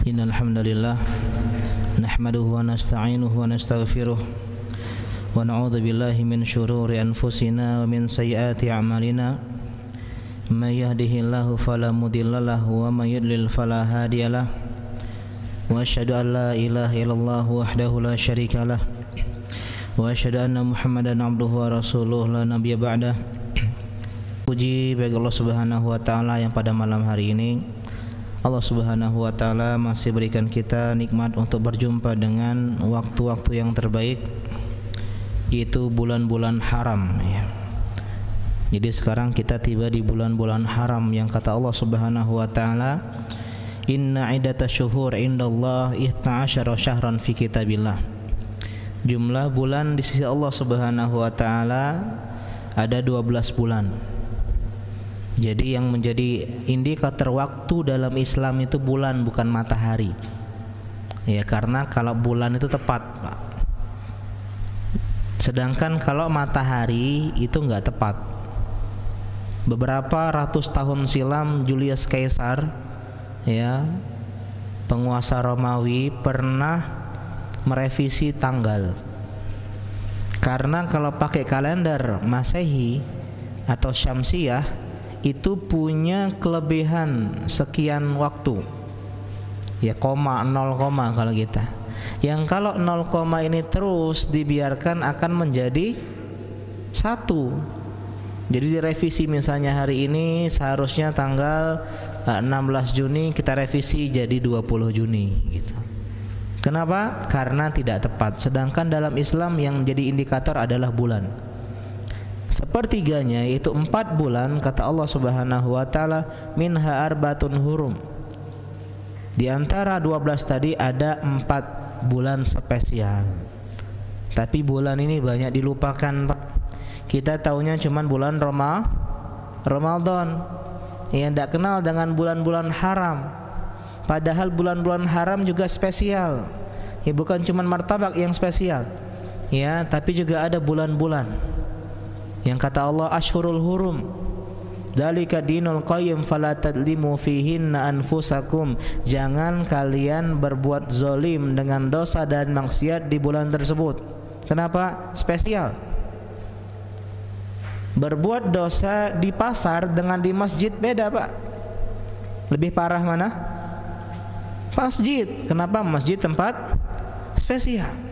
Innal hamdalillah nahmaduhu wa nasta'inuhu wa nastaghfiruh wa na'udzu billahi min shururi anfusina wa min sayyiati a'malina may yahdihillahu fala mudhillalahu wa may yudlil fala hadiyalah wa asyhadu an la ilaha illallah wahdahu la syarikalah wa asyhadu anna Muhammadan abduhu wa rasuluh la nabiyya ba'dah. Puji bagi Allah Subhanahu wa taala yang pada malam hari ini Allah Subhanahu wa taala masih berikan kita nikmat untuk berjumpa dengan waktu-waktu yang terbaik, yaitu bulan-bulan haram ya. Jadi sekarang kita tiba di bulan-bulan haram yang kata Allah Subhanahu wa taala, inna iddatash syuhur indallah 12 syahran fi kitabillah. Jumlah bulan di sisi Allah Subhanahu wa taala ada 12 bulan. Jadi yang menjadi indikator waktu dalam Islam itu bulan, bukan matahari. Ya, karena kalau bulan itu tepat, Pak. Sedangkan kalau matahari itu enggak tepat. Beberapa ratus tahun silam Julius Caesar, ya, penguasa Romawi, pernah merevisi tanggal. Karena kalau pakai kalender Masehi atau Syamsiyah itu punya kelebihan sekian waktu, ya, koma, 0, kalau kita. Yang kalau 0, ini terus dibiarkan akan menjadi 1. Jadi direvisi, misalnya hari ini seharusnya tanggal 16 Juni, kita revisi jadi 20 Juni gitu. Kenapa? Karena tidak tepat. Sedangkan dalam Islam yang jadi indikator adalah bulan. Sepertiganya yaitu 4 bulan, kata Allah Subhanahu wa taala, minha arbatun hurum. Di antara 12 tadi ada 4 bulan spesial. Tapi bulan ini banyak dilupakan, Pak. Kita taunya cuman bulan Ramadan. Yang tidak kenal dengan bulan-bulan haram. Padahal bulan-bulan haram juga spesial. Ya, bukan cuman martabak yang spesial. Ya, tapi juga ada bulan-bulan yang kata Allah ashhurul hurum dzalika dinul qayyim fala tadlimu fihinna anfusakum. Jangan kalian berbuat zalim dengan dosa dan maksiat di bulan tersebut. Kenapa? Spesial. Berbuat dosa di pasar dengan di masjid beda, Pak. Lebih parah mana? Masjid. Kenapa? Masjid tempat spesial.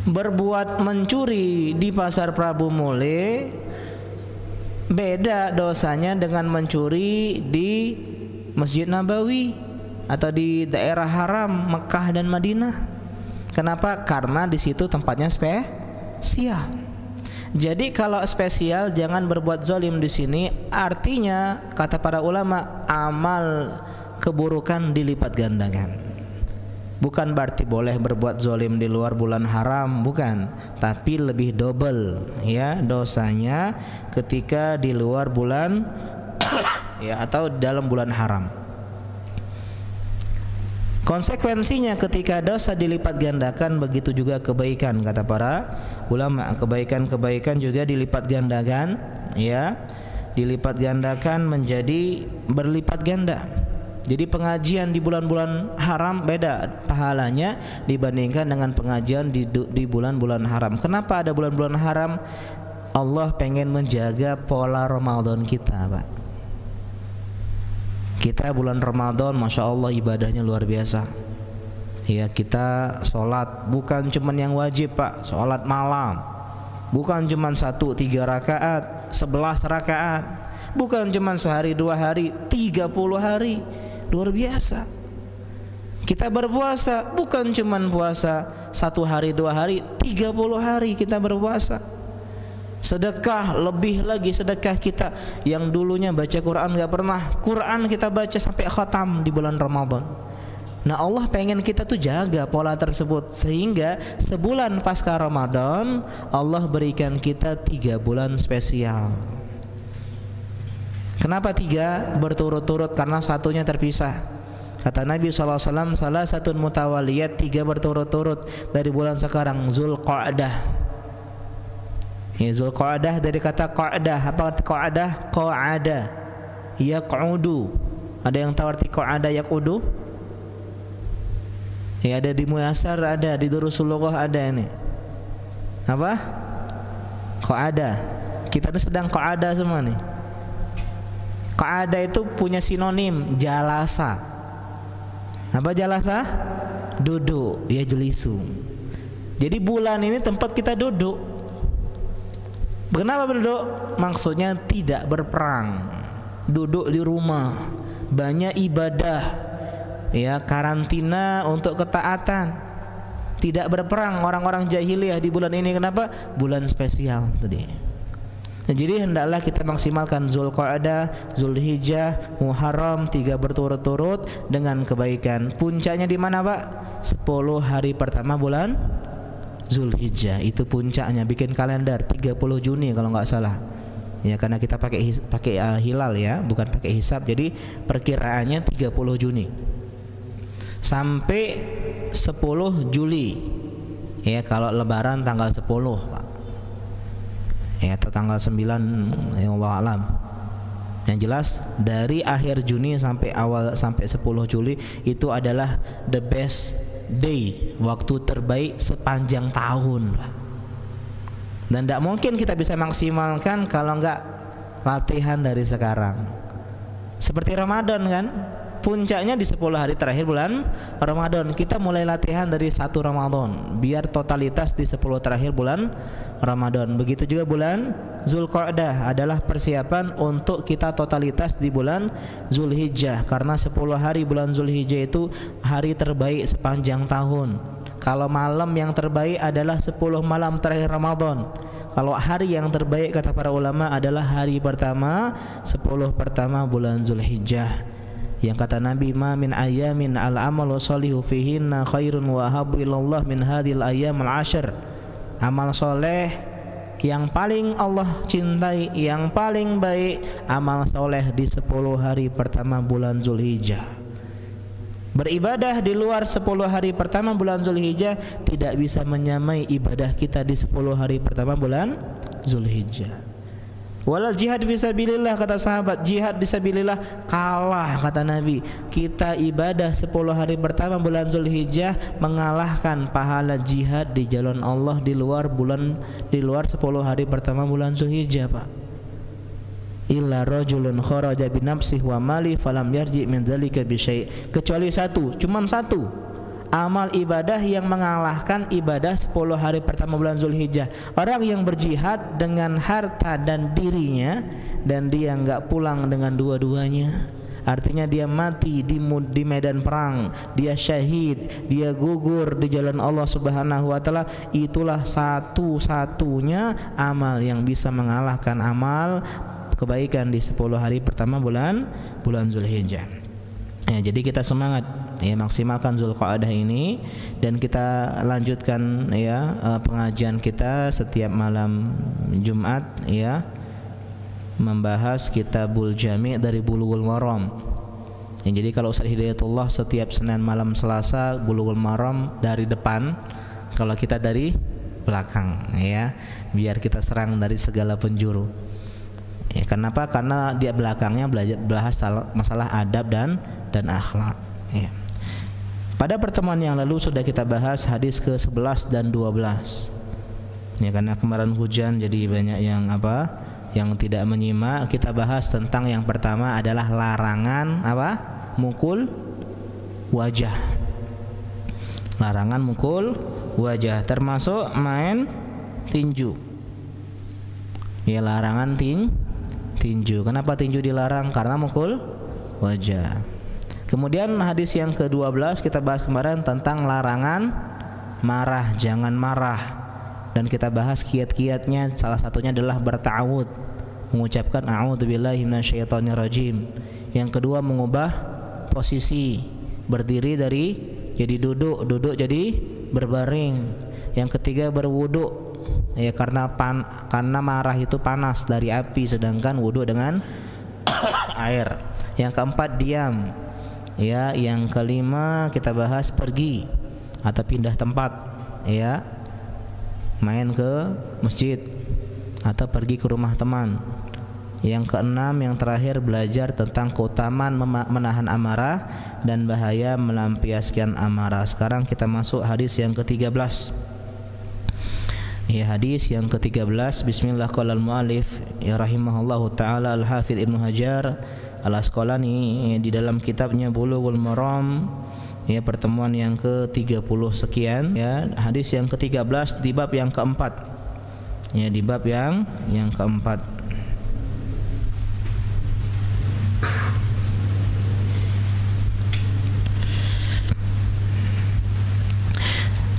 Berbuat mencuri di pasar Prabu Mule beda dosanya dengan mencuri di Masjid Nabawi atau di daerah haram Mekah dan Madinah. Kenapa? Karena di situ tempatnya spesial. Jadi kalau spesial jangan berbuat zalim di sini, artinya kata para ulama amal keburukan dilipat gandakan. Bukan berarti boleh berbuat zalim di luar bulan haram, bukan, tapi lebih double ya dosanya ketika di luar bulan ya atau dalam bulan haram. Konsekuensinya ketika dosa dilipat gandakan, begitu juga kebaikan, kata para ulama. Kebaikan-kebaikan juga dilipat gandakan ya, dilipat gandakan menjadi berlipat ganda. Jadi pengajian di bulan-bulan haram beda pahalanya dibandingkan dengan pengajian di bulan-bulan haram. Kenapa ada bulan-bulan haram? Allah pengen menjaga pola Ramadan kita, Pak. Kita bulan Ramadan, Masya Allah ibadahnya luar biasa. Ya, kita sholat bukan cuman yang wajib, Pak. Sholat malam bukan cuman 1, 3 rakaat, 11 rakaat. Bukan cuman sehari 2 hari, 30 hari. Luar biasa. Kita berpuasa bukan cuman puasa 1 hari 2 hari, 30 hari kita berpuasa. Sedekah, lebih lagi sedekah kita yang dulunya baca Quran gak pernah, Quran kita baca sampai khatam di bulan Ramadan. Nah, Allah pengen kita tuh jaga pola tersebut, sehingga sebulan pasca Ramadan Allah berikan kita 3 bulan spesial. Kenapa 3 berturut-turut? Karena satunya terpisah. Kata Nabi SAW, salah satu mutawaliyat, 3 berturut-turut dari bulan sekarang, Zulqa'dah. Ya, Zulqa'dah dari kata qa'dah. Apa arti qa'dah? Qa'ada yaq'udu Ada yang tahu arti qa'ada yaqudu? Ya, ada di Muyassar, ada di Durusul Lughah, ada ini. Apa? Qa'ada. Kita ini sedang qa'ada semua nih. Qa'ada itu punya sinonim jalasa. Apa jalasa? Duduk, ya jelisu. Jadi bulan ini tempat kita duduk. Kenapa berduduk? Maksudnya tidak berperang, duduk di rumah, banyak ibadah, ya karantina untuk ketaatan, tidak berperang. Orang-orang jahiliyah di bulan ini kenapa? Bulan spesial tadi. Nah, jadi hendaklah kita maksimalkan Zulqa'dah, Zulhijjah, Muharram 3 berturut-turut dengan kebaikan. Puncaknya di mana, Pak? 10 hari pertama bulan Zulhijjah itu puncaknya. Bikin kalender 30 Juni kalau nggak salah. Ya, karena kita pakai hilal ya, bukan pakai hisab. Jadi perkiraannya 30 Juni sampai 10 Juli. Ya, kalau lebaran tanggal 10, Pak. Ya, atau tanggal 9, ya Allah alam. Yang jelas dari akhir Juni sampai 10 Juli itu adalah the best day, waktu terbaik sepanjang tahun, Pak. Dan tidak mungkin kita bisa maksimalkan kalau enggak latihan dari sekarang. Seperti Ramadan kan, puncaknya di 10 hari terakhir bulan Ramadan. Kita mulai latihan dari 1 Ramadan biar totalitas di 10 terakhir bulan Ramadan. Begitu juga bulan Zulqa'dah adalah persiapan untuk kita totalitas di bulan Zulhijjah, karena 10 hari bulan Zulhijjah itu hari terbaik sepanjang tahun. Kalau malam yang terbaik adalah 10 malam terakhir Ramadan. Kalau hari yang terbaik kata para ulama adalah hari pertama 10 pertama bulan Zulhijjah. Yang kata Nabi, ma min ayamin al-amalu sholihu fihinna khairun wa habu ilallah min hadhil ayyam al-ashr. Amal soleh yang paling Allah cintai, yang paling baik, amal soleh di 10 hari pertama bulan Zulhijjah. Beribadah di luar 10 hari pertama bulan Zulhijjah tidak bisa menyamai ibadah kita di 10 hari pertama bulan Zulhijjah. Walal jihad fisabilillah, kata sahabat, jihad fisabilillah kalah, kata Nabi. Kita ibadah 10 hari pertama bulan Zulhijjah mengalahkan pahala jihad di jalan Allah di luar 10 hari pertama bulan Zulhijjah, Pak. Illa rajulun kharaja bi nafsihi wa mali falam yarji min dzalika bi syai'. Kecuali cuman satu amal ibadah yang mengalahkan ibadah 10 hari pertama bulan Zulhijjah. Orang yang berjihad dengan harta dan dirinya dan dia enggak pulang dengan dua-duanya. Artinya dia mati di medan perang, dia syahid, dia gugur di jalan Allah Subhanahu wa taala. Itulah satu-satunya amal yang bisa mengalahkan amal kebaikan di 10 hari pertama bulan Zulhijjah. Ya, jadi kita semangat ya maksimalkan Zulqa'dah ini, dan kita lanjutkan ya pengajian kita setiap malam Jumat ya, membahas Kitabul Jami' dari Bulughul Maram. Ya, jadi kalau Ustaz Hidayatullah setiap Senin malam Selasa Bulughul Maram dari depan, kalau kita dari belakang ya, biar kita serang dari segala penjuru. Ya, kenapa? Karena dia belakangnya bahas masalah adab dan akhlak. Ya. Pada pertemuan yang lalu sudah kita bahas hadis ke-11 dan 12. Ya, karena kemarin hujan jadi banyak yang tidak menyimak. Kita bahas tentang yang pertama adalah larangan mukul wajah. Larangan mukul wajah termasuk main tinju. Ya, larangan tinju. Kenapa tinju dilarang? Karena mukul wajah. Kemudian hadis yang ke-12 kita bahas kemarin tentang larangan marah, jangan marah. Dan kita bahas kiat-kiatnya, salah satunya adalah berta'awud, mengucapkan a'udzubillahi minasyaitonirrajim. Yang kedua mengubah posisi, berdiri dari jadi duduk jadi berbaring. Yang ketiga berwudu, ya karena marah itu panas dari api, sedangkan wudu dengan air. Yang keempat diam. Ya, yang kelima kita bahas pergi atau pindah tempat, ya, main ke masjid atau pergi ke rumah teman. Yang keenam, yang terakhir, belajar tentang keutamaan menahan amarah dan bahaya melampiaskan amarah. Sekarang kita masuk hadis yang ke-13. Ya, hadis yang ke-13. Bismillah, qala al-muallif ya rahimahullahu taala al-Hafidz Ibnu Hajar Al-Asqalani di dalam kitabnya Bulughul Maram, ya, pertemuan yang ke-30 sekian, ya, hadis yang ke-13 di bab yang keempat. Ya, di bab yang keempat.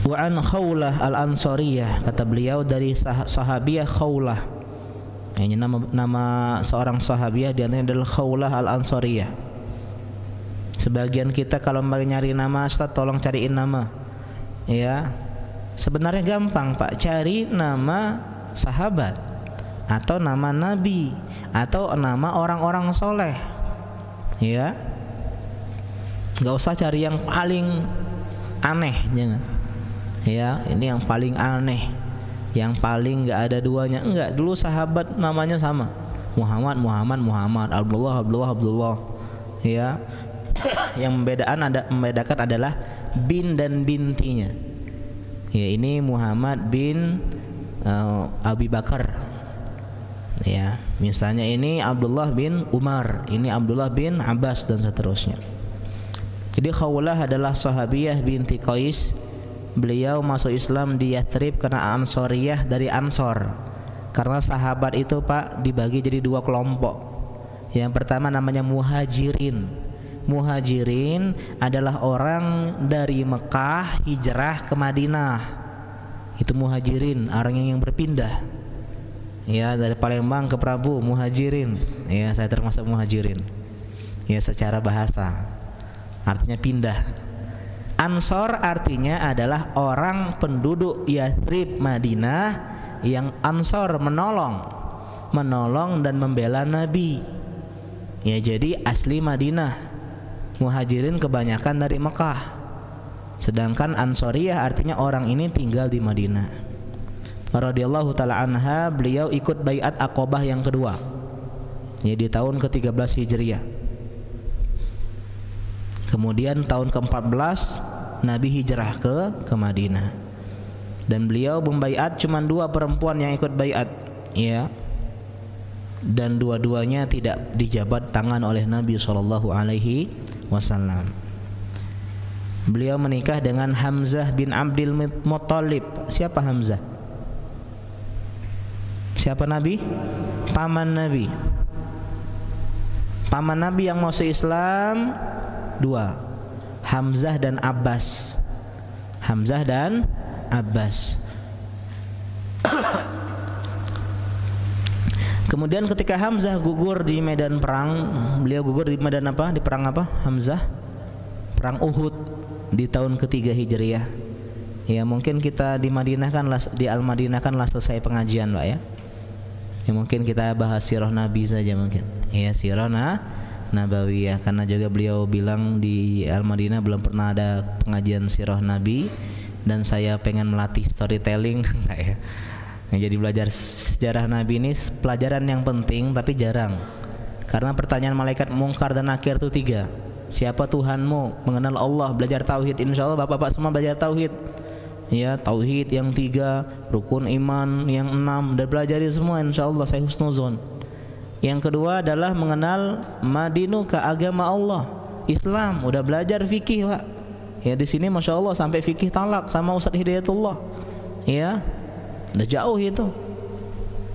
Wa an Khawlah al-Ansariyah, kata beliau dari sahabiah Khawlah. Ini nama seorang sahabiah, dia adalah Khawlah al-Ansariyah. Sebagian kita kalau nyari nama, Ustaz tolong cariin nama. Ya, sebenarnya gampang Pak, cari nama sahabat atau nama nabi atau nama orang-orang soleh. Ya, nggak usah cari yang paling aneh, jangan. Ya, ini yang paling aneh, yang paling nggak ada duanya. Enggak, dulu sahabat namanya sama, Muhammad, Abdullah. Ya, yang membedakan adalah bin dan bintinya. Ya, ini Muhammad bin Abi Bakar. Ya, misalnya ini Abdullah bin Umar, ini Abdullah bin Abbas, dan seterusnya. Jadi Khawlah adalah sahabiyah binti Qais. Beliau masuk Islam di Yathrib karena Ansoriyah, dari Ansor. Karena sahabat itu Pak dibagi jadi dua kelompok. Yang pertama namanya Muhajirin. Muhajirin adalah orang dari Mekah hijrah ke Madinah. Itu Muhajirin, orang yang berpindah. Ya, dari Palembang ke Prabu, Muhajirin. Ya, saya termasuk Muhajirin. Ya, secara bahasa artinya pindah. Ansor artinya adalah orang penduduk Yathrib Madinah yang Ansor menolong dan membela Nabi. Ya, jadi asli Madinah. Muhajirin kebanyakan dari Mekah. Sedangkan Ansoriyah artinya orang ini tinggal di Madinah. Radhiyallahu taala anha, beliau ikut baiat Aqabah yang kedua. Ya, di tahun ke-13 Hijriah. Kemudian tahun ke-14 Nabi hijrah ke Madinah. Dan beliau membaiat cuma 2 perempuan yang ikut baiat, ya. Dan dua-duanya tidak dijabat tangan oleh Nabi sallallahu alaihi wasallam. Beliau menikah dengan Hamzah bin Abdul Muttalib. Siapa Hamzah? Siapa Nabi? Paman Nabi. Paman Nabi yang masuk Islam 2, Hamzah dan Abbas. Hamzah dan Abbas. Kemudian ketika Hamzah gugur di medan perang, beliau gugur di medan apa? Di perang apa? Hamzah? Perang Uhud di tahun ke-3 Hijriah. Ya, mungkin kita di Madinah kan di Al-Madinah kan selesai pengajian, Pak, ya. Ya, mungkin kita bahas sirah Nabi saja mungkin. Ya, sirah Nabawiyah, karena juga beliau bilang di Al-Madinah belum pernah ada pengajian sirah Nabi, dan saya pengen melatih storytelling. Ya. Jadi belajar sejarah Nabi ini pelajaran yang penting tapi jarang. Karena pertanyaan malaikat Mungkar dan Nakir itu 3. Siapa Tuhanmu? Mengenal Allah, belajar tauhid. Insyaallah Bapak-bapak semua belajar tauhid. Ya, tauhid yang 3, rukun iman yang 6, dan pelajari semua insyaallah, saya husnuzon. Yang kedua adalah mengenal madinuka, agama Allah, Islam. Udah belajar fikih, Pak. Ya, di sini Masya Allah sampai fikih talak sama Ustaz Hidayatullah. Ya, udah jauh itu.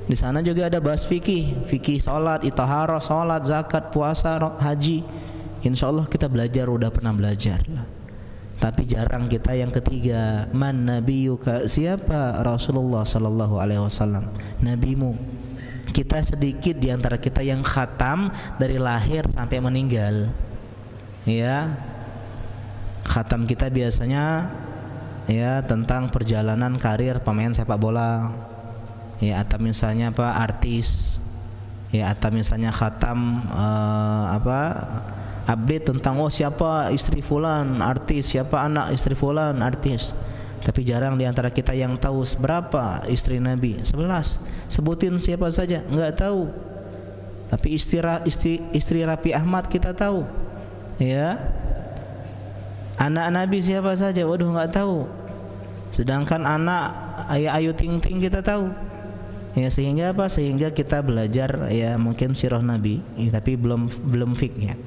Di sana juga ada bahas fikih salat, itaharah, salat, zakat, puasa, haji. Insya Allah kita belajar, udah pernah belajar lah. Tapi jarang kita yang ketiga, man nabiyuka, siapa Rasulullah sallallahu alaihi wasallam, nabimu. Kita sedikit di antara kita yang khatam dari lahir sampai meninggal. Ya, khatam kita biasanya ya tentang perjalanan karir pemain sepak bola. Ya, atau misalnya apa, artis. Ya, atau misalnya khatam update tentang siapa istri fulan artis, siapa anak istri fulan artis. Tapi jarang di antara kita yang tahu berapa istri Nabi. 11. Sebutin siapa saja, enggak tahu. Tapi istri Raffi Ahmad kita tahu, ya. Anak Nabi siapa saja, waduh nggak tahu. Sedangkan anak Ayah Ayu Ting Ting kita tahu. Ya, sehingga apa? Sehingga kita belajar ya mungkin sirah Nabi, ya, tapi belum fik ya.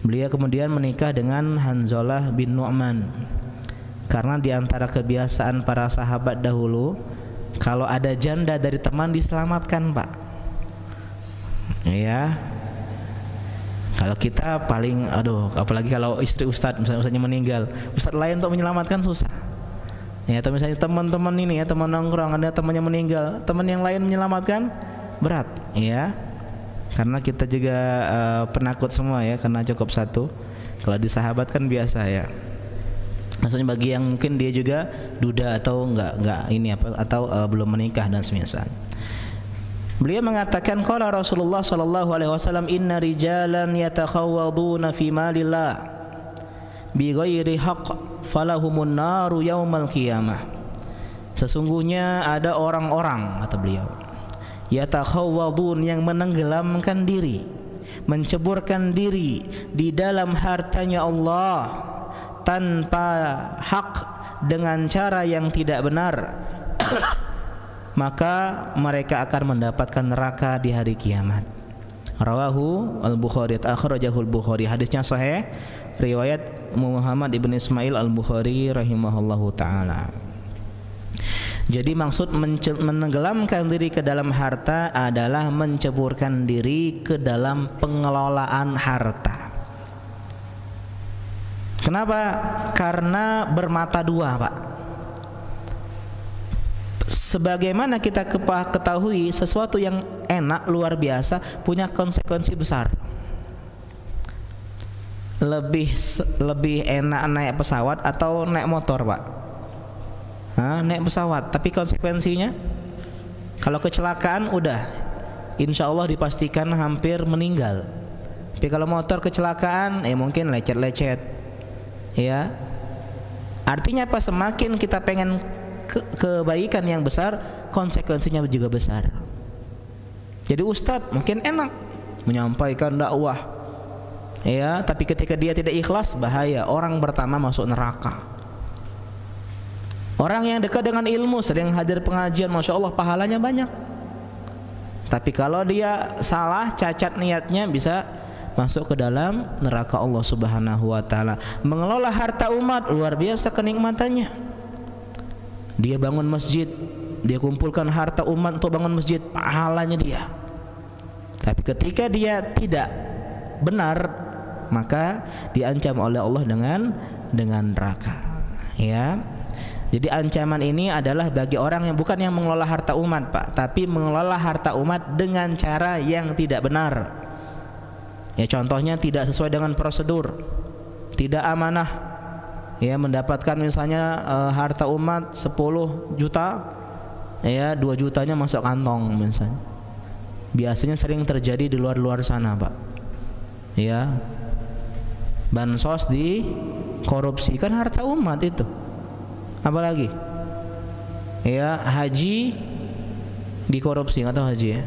Beliau kemudian menikah dengan Hanzalah bin Nu'man. Karena diantara kebiasaan para sahabat dahulu, kalau ada janda dari teman diselamatkan, Pak. Ya. Kalau kita paling apalagi kalau istri ustadz, misalnya ustadznya meninggal, ustadz lain untuk menyelamatkan susah. Ya, atau misalnya teman-teman ini ya, teman nongkrong, ada temannya meninggal, teman yang lain menyelamatkan berat, ya. Karena kita juga penakut semua ya, karena cukup satu. Kalau di sahabat kan biasa ya. Maksudnya bagi yang mungkin dia juga duda atau enggak ini apa atau belum menikah dan semisal. Beliau mengatakan qala Rasulullah sallallahu alaihi wasallam inna rijalan yatakhawwaduna fi malillah bi ghairi haqq falahumun naru yaumal qiyamah. Sesungguhnya ada orang-orang, kata beliau, yatakhawwadun, yang menenggelamkan diri, menceburkan diri di dalam hartanya Allah tanpa hak, dengan cara yang tidak benar. Maka mereka akan mendapatkan neraka di hari kiamat. Rawahu al-Bukhari, akhrajahu al-Bukhari. Hadisnya sahih, riwayat Muhammad ibn Ismail al-Bukhari rahimahullahu taala. Jadi maksud menenggelamkan diri ke dalam harta adalah menceburkan diri ke dalam pengelolaan harta. Kenapa? Karena bermata dua, Pak. Sebagaimana kita ketahui, sesuatu yang enak luar biasa punya konsekuensi besar. Lebih enak naik pesawat atau naik motor, Pak? Naik pesawat, tapi konsekuensinya kalau kecelakaan udah insya Allah dipastikan hampir meninggal. Tapi kalau motor kecelakaan mungkin lecet-lecet, ya. Artinya apa? Semakin kita pengen kebaikan yang besar, konsekuensinya juga besar. Jadi ustadz mungkin enak menyampaikan dakwah, ya, tapi ketika dia tidak ikhlas, bahaya. Orang pertama masuk neraka. Orang yang dekat dengan ilmu, sering hadir pengajian, masya Allah pahalanya banyak. Tapi kalau dia salah, cacat niatnya, bisa masuk ke dalam neraka Allah Subhanahu wa taala. Mengelola harta umat luar biasa kenikmatannya. Dia bangun masjid, dia kumpulkan harta umat untuk bangun masjid, pahalanya dia. Tapi ketika dia tidak benar, maka diancam oleh Allah dengan neraka, ya. Jadi ancaman ini adalah bagi orang yang bukan yang mengelola harta umat, Pak, tapi mengelola harta umat dengan cara yang tidak benar. Ya, contohnya tidak sesuai dengan prosedur, tidak amanah. Ya, mendapatkan misalnya harta umat 10 juta, ya 2 jutanya masuk kantong misalnya. Biasanya sering terjadi di luar sana, Pak. Ya, bansos dikorupsikan harta umat itu. Apalagi ya, haji dikorupsi, nggak tahu haji ya,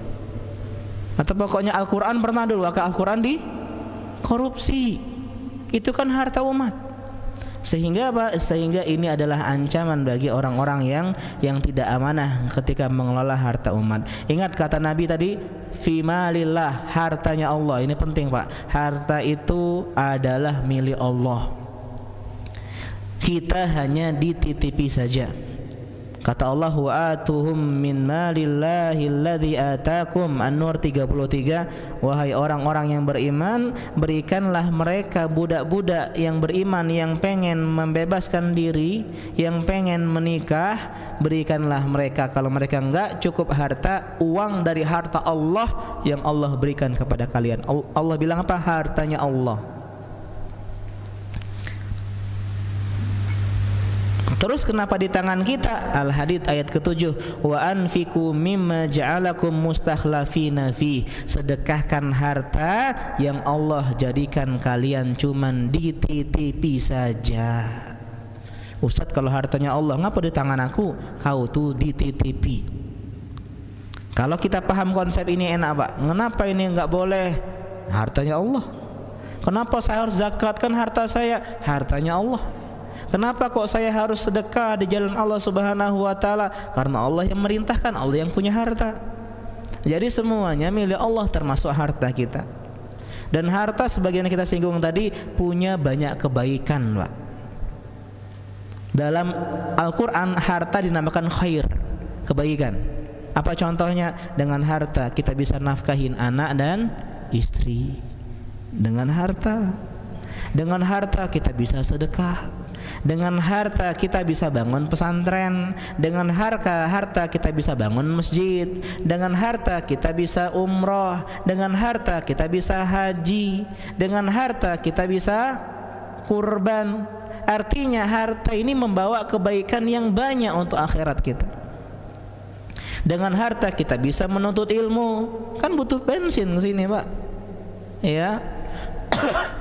atau pokoknya Al-Quran pernah dulu, Al-Quran dikorupsi. Itu kan harta umat. Sehingga apa? Sehingga ini adalah ancaman bagi orang-orang yang tidak amanah ketika mengelola harta umat. Ingat kata Nabi tadi, fi malillah, hartanya Allah. Ini penting, Pak. Harta itu adalah milik Allah. Kita hanya dititipi saja. Kata Allah, wa atuhum min malillahi alladzi atakum, An-Nur 33. Wahai orang-orang yang beriman, berikanlah mereka budak-budak yang beriman yang pengen membebaskan diri, yang pengen menikah, berikanlah mereka. Kalau mereka enggak cukup harta, uang dari harta Allah yang Allah berikan kepada kalian. Allah bilang apa? Hartanya Allah. Terus kenapa di tangan kita? Al-Hadid ayat ke-7, wa anfiqu mimma ja'alakum mustakhlafina fi, sedekahkan harta yang Allah jadikan kalian cuman dititipi saja. Ustadz, kalau hartanya Allah ngapa di tangan aku? Kau tuh dititipi. Kalau kita paham konsep ini enak Pak. Kenapa ini enggak boleh? Hartanya Allah. Kenapa saya harus zakat? Kan harta saya, hartanya Allah. Kenapa kok saya harus sedekah di jalan Allah Subhanahu wa taala? Karena Allah yang merintahkan, Allah yang punya harta. Jadi semuanya milik Allah termasuk harta kita. Dan harta sebagaimana kita singgung tadi punya banyak kebaikan, Pak. Dalam Al-Qur'an harta dinamakan khair, kebaikan. Apa contohnya? Dengan harta kita bisa nafkahin anak dan istri. Dengan harta kita bisa sedekah. Dengan harta kita bisa bangun pesantren. Dengan harta kita bisa bangun masjid. Dengan harta kita bisa umroh. Dengan harta kita bisa haji. Dengan harta kita bisa kurban. Artinya harta ini membawa kebaikan yang banyak untuk akhirat kita. Dengan harta kita bisa menuntut ilmu. Kan butuh bensin ke sini, Pak. Ya.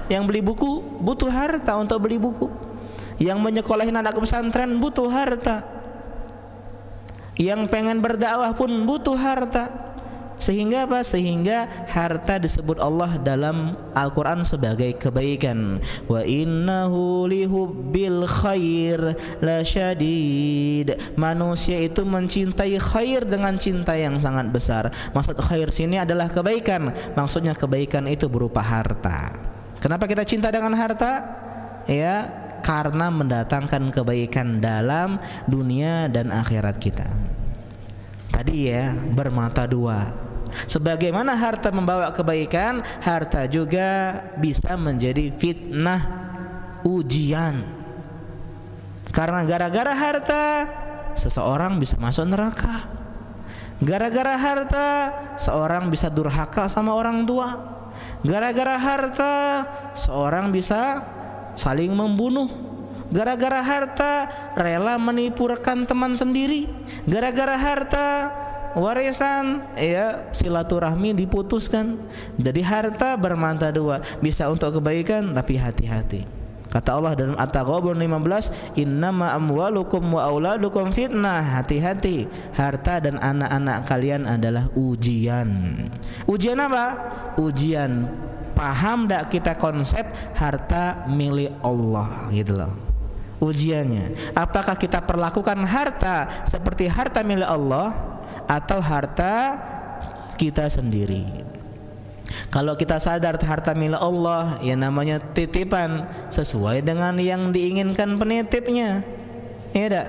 Yang beli buku butuh harta untuk beli buku. Yang menyekolahin anak ke pesantren butuh harta. Yang pengen berdakwah pun butuh harta. Sehingga apa? Sehingga harta disebut Allah dalam Al-Quran sebagai kebaikan. Wa innahu lihubbil khair lasyadid. Manusia itu mencintai khair dengan cinta yang sangat besar. Maksud khair sini adalah kebaikan. Maksudnya kebaikan itu berupa harta. Kenapa kita cinta dengan harta? Ya, karena mendatangkan kebaikan dalam dunia dan akhirat kita. Tadi ya, bermata dua. Sebagaimana harta membawa kebaikan, harta juga bisa menjadi fitnah, ujian. Karena gara-gara harta seseorang bisa masuk neraka. Gara-gara harta seorang bisa durhaka sama orang tua. Gara-gara harta seorang bisa saling membunuh. Gara-gara harta rela menipu rekan teman sendiri. Gara-gara harta warisan, ya, silaturahmi diputuskan. Jadi harta bermata dua, bisa untuk kebaikan tapi hati-hati. Kata Allah dalam At-Taghabun 15, innama amwalukum wa auladukum fitnah. Hati-hati, harta dan anak-anak kalian adalah ujian. Ujian apa? Ujian paham tak kita konsep harta milik Allah, gitu loh. Ujiannya, apakah kita perlakukan harta seperti harta milik Allah atau harta kita sendiri? Kalau kita sadar harta milik Allah, ya namanya titipan sesuai dengan yang diinginkan penitipnya. Ya tak?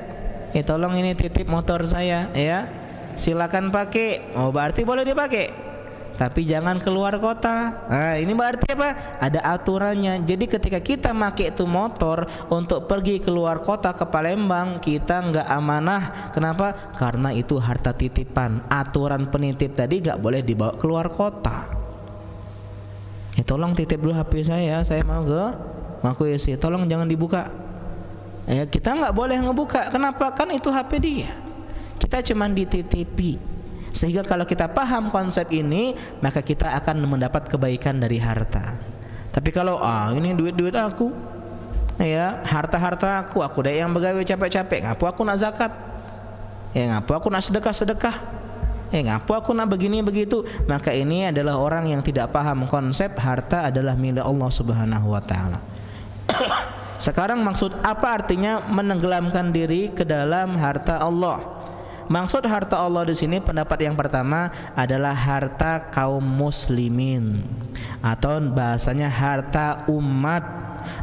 Ya tolong ini titip motor saya, ya. Silakan pakai. Oh, berarti boleh dipakai. Tapi jangan keluar kota. Nah, ini berarti apa? Ada aturannya. Jadi ketika kita pakai itu motor untuk pergi keluar kota ke Palembang, kita nggak amanah. Kenapa? Karena itu harta titipan. Aturan penitip tadi nggak boleh dibawa keluar kota. Ya tolong titip dulu HP saya mau ke Makuisi. Tolong jangan dibuka. Ya kita nggak boleh ngebuka. Kenapa? Kan itu HP dia. Kita cuman dititipi. Sehingga kalau kita paham konsep ini, maka kita akan mendapat kebaikan dari harta. Tapi kalau ini duit-duit aku, ya harta-harta aku deh yang begawe capek-capek, ngapu aku nak zakat, ya ngapu aku nak sedekah-sedekah, ya ngapu aku nak begini begitu. Maka ini adalah orang yang tidak paham konsep harta adalah milik Allah Subhanahu wa taala. Sekarang maksud apa artinya menenggelamkan diri ke dalam harta Allah? Maksud harta Allah di sini, pendapat yang pertama adalah harta kaum muslimin, atau bahasanya harta umat,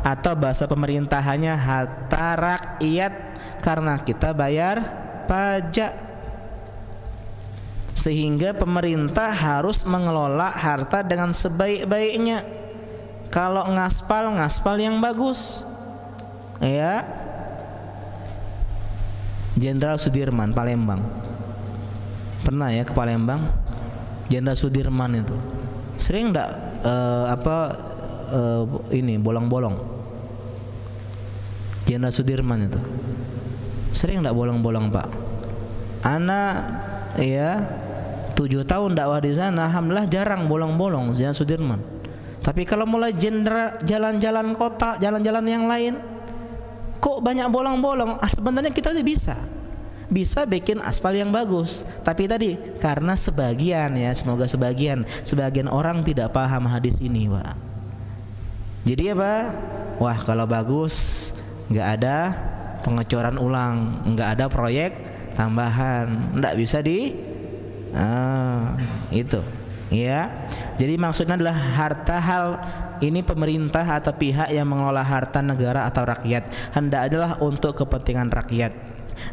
atau bahasa pemerintahannya harta rakyat, karena kita bayar pajak. Sehingga pemerintah harus mengelola harta dengan sebaik-baiknya. Kalau ngaspal yang bagus, ya. Jenderal Sudirman, Palembang. Pernah ya ke Palembang? Jenderal Sudirman itu sering enggak ini bolong-bolong. Jenderal Sudirman itu sering enggak bolong-bolong, Pak? Anak ya 7 tahun dakwah di sana, alhamdulillah jarang bolong-bolong Jenderal Sudirman. Tapi kalau mulai jenderal jalan-jalan kota, jalan-jalan yang lain, kok banyak bolong-bolong? Sebenarnya kita udah bisa. bisa bikin aspal yang bagus. Tapi tadi karena sebagian ya, semoga sebagian orang tidak paham hadis ini, Pak. Jadi apa? Wah, kalau bagus nggak ada pengecoran ulang, nggak ada proyek tambahan, nggak bisa itu ya. Jadi maksudnya adalah harta hal ini pemerintah atau pihak yang mengelola harta negara atau rakyat hendaknya untuk kepentingan rakyat.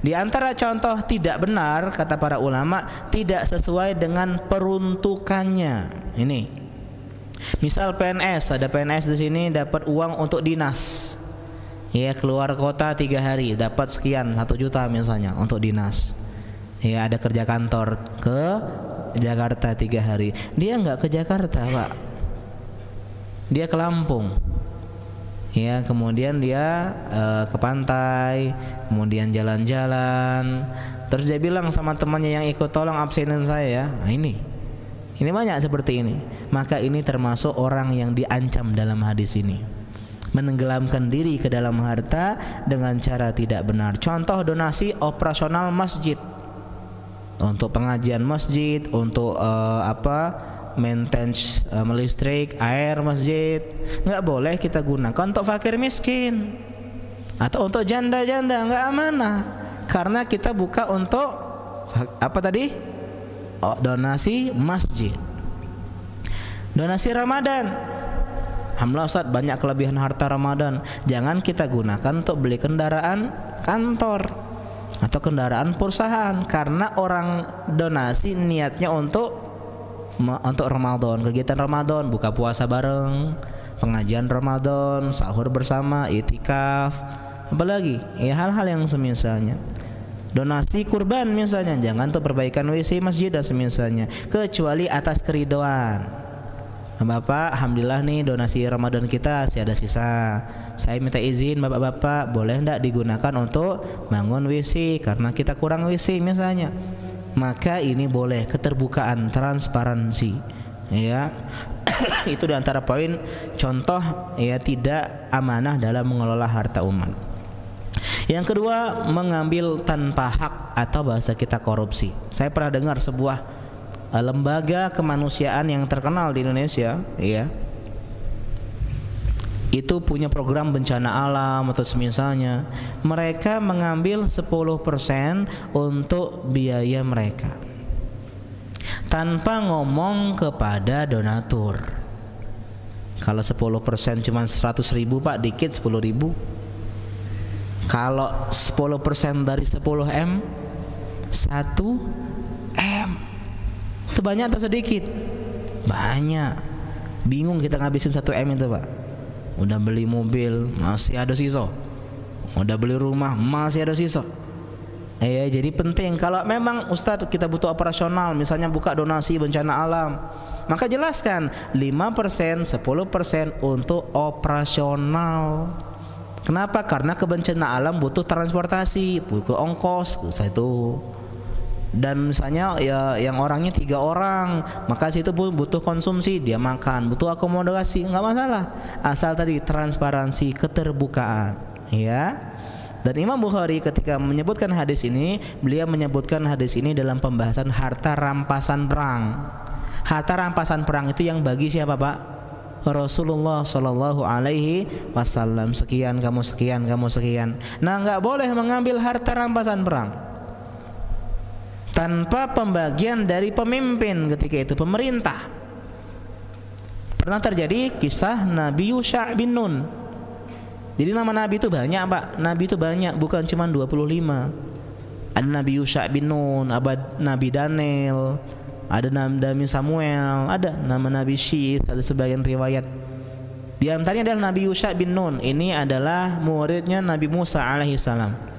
Di antara contoh tidak benar kata para ulama, tidak sesuai dengan peruntukannya. Ini misal PNS, ada PNS di sini dapat uang untuk dinas, ya keluar kota 3 hari dapat sekian 1 juta misalnya untuk dinas. Ya ada kerja kantor ke Jakarta 3 hari, dia nggak ke Jakarta, Pak, dia ke Lampung. Ya kemudian dia ke pantai, kemudian jalan-jalan, terus dia bilang sama temannya yang ikut, tolong absenin saya ya. Nah, ini banyak seperti ini. Maka ini termasuk orang yang diancam dalam hadis ini, menenggelamkan diri ke dalam harta dengan cara tidak benar. Contoh donasi operasional masjid, untuk pengajian masjid, untuk maintenance listrik, air masjid, nggak boleh kita gunakan untuk fakir miskin atau untuk janda-janda, nggak amanah. Karena kita buka untuk apa tadi? Donasi masjid. Donasi Ramadan, alhamdulillah Ustaz banyak kelebihan harta Ramadan, jangan kita gunakan untuk beli kendaraan kantor atau kendaraan perusahaan, karena orang donasi niatnya untuk Ramadan, kegiatan Ramadan, buka puasa bareng, pengajian Ramadan, sahur bersama, itikaf, apalagi ya hal-hal yang semisalnya. Donasi kurban misalnya, jangan untuk perbaikan WC masjid dan semisalnya, kecuali atas keridoan. Bapak, alhamdulillah nih donasi Ramadan kita masih ada sisa. Saya minta izin bapak-bapak, boleh enggak digunakan untuk bangun WC karena kita kurang WC misalnya. Maka ini boleh, keterbukaan, transparansi. Ya. Itu di antara poin contoh ya tidak amanah dalam mengelola harta umat. Yang kedua, mengambil tanpa hak atau bahasa kita korupsi. Saya pernah dengar sebuah lembaga kemanusiaan yang terkenal di Indonesia, ya, itu punya program bencana alam atau semisalnya, mereka mengambil 10% untuk biaya mereka tanpa ngomong kepada donatur. Kalau 10% cuma 100.000 Pak, dikit 10.000. Kalau 10% dari 10M, 1M. Itu banyak atau sedikit? Banyak. Bingung kita ngabisin 1M itu, Pak. Udah beli mobil, masih ada sisa. Udah beli rumah, masih ada sisa. Jadi penting kalau memang Ustadz kita butuh operasional, misalnya buka donasi bencana alam, maka jelaskan 5%, 10% untuk operasional. Kenapa? Karena kebencana alam butuh transportasi, butuh ongkos, itu. Dan misalnya ya yang orangnya 3 orang, maka situ pun butuh konsumsi, dia makan, butuh akomodasi, nggak masalah. Asal tadi transparansi, keterbukaan, ya. Dan Imam Bukhari ketika menyebutkan hadis ini, beliau menyebutkan hadis ini dalam pembahasan harta rampasan perang. Harta rampasan perang itu yang bagi siapa, Pak? Rasulullah Shallallahu Alaihi Wasallam. Sekian kamu sekian, kamu sekian. Nah, nggak boleh mengambil harta rampasan perang tanpa pembagian dari pemimpin ketika itu, pemerintah. Pernah terjadi kisah Nabi Yusha' bin Nun. Jadi nama Nabi itu banyak, Pak. Nabi itu banyak, bukan cuma 25. Ada Nabi Yusha' bin Nun, ada Nabi Daniel, ada Nabi Samuel, ada nama Nabi Syith, ada sebagian riwayat. Di antaranya adalah Nabi Yusha' bin Nun. Ini adalah muridnya Nabi Musa alaihissalam.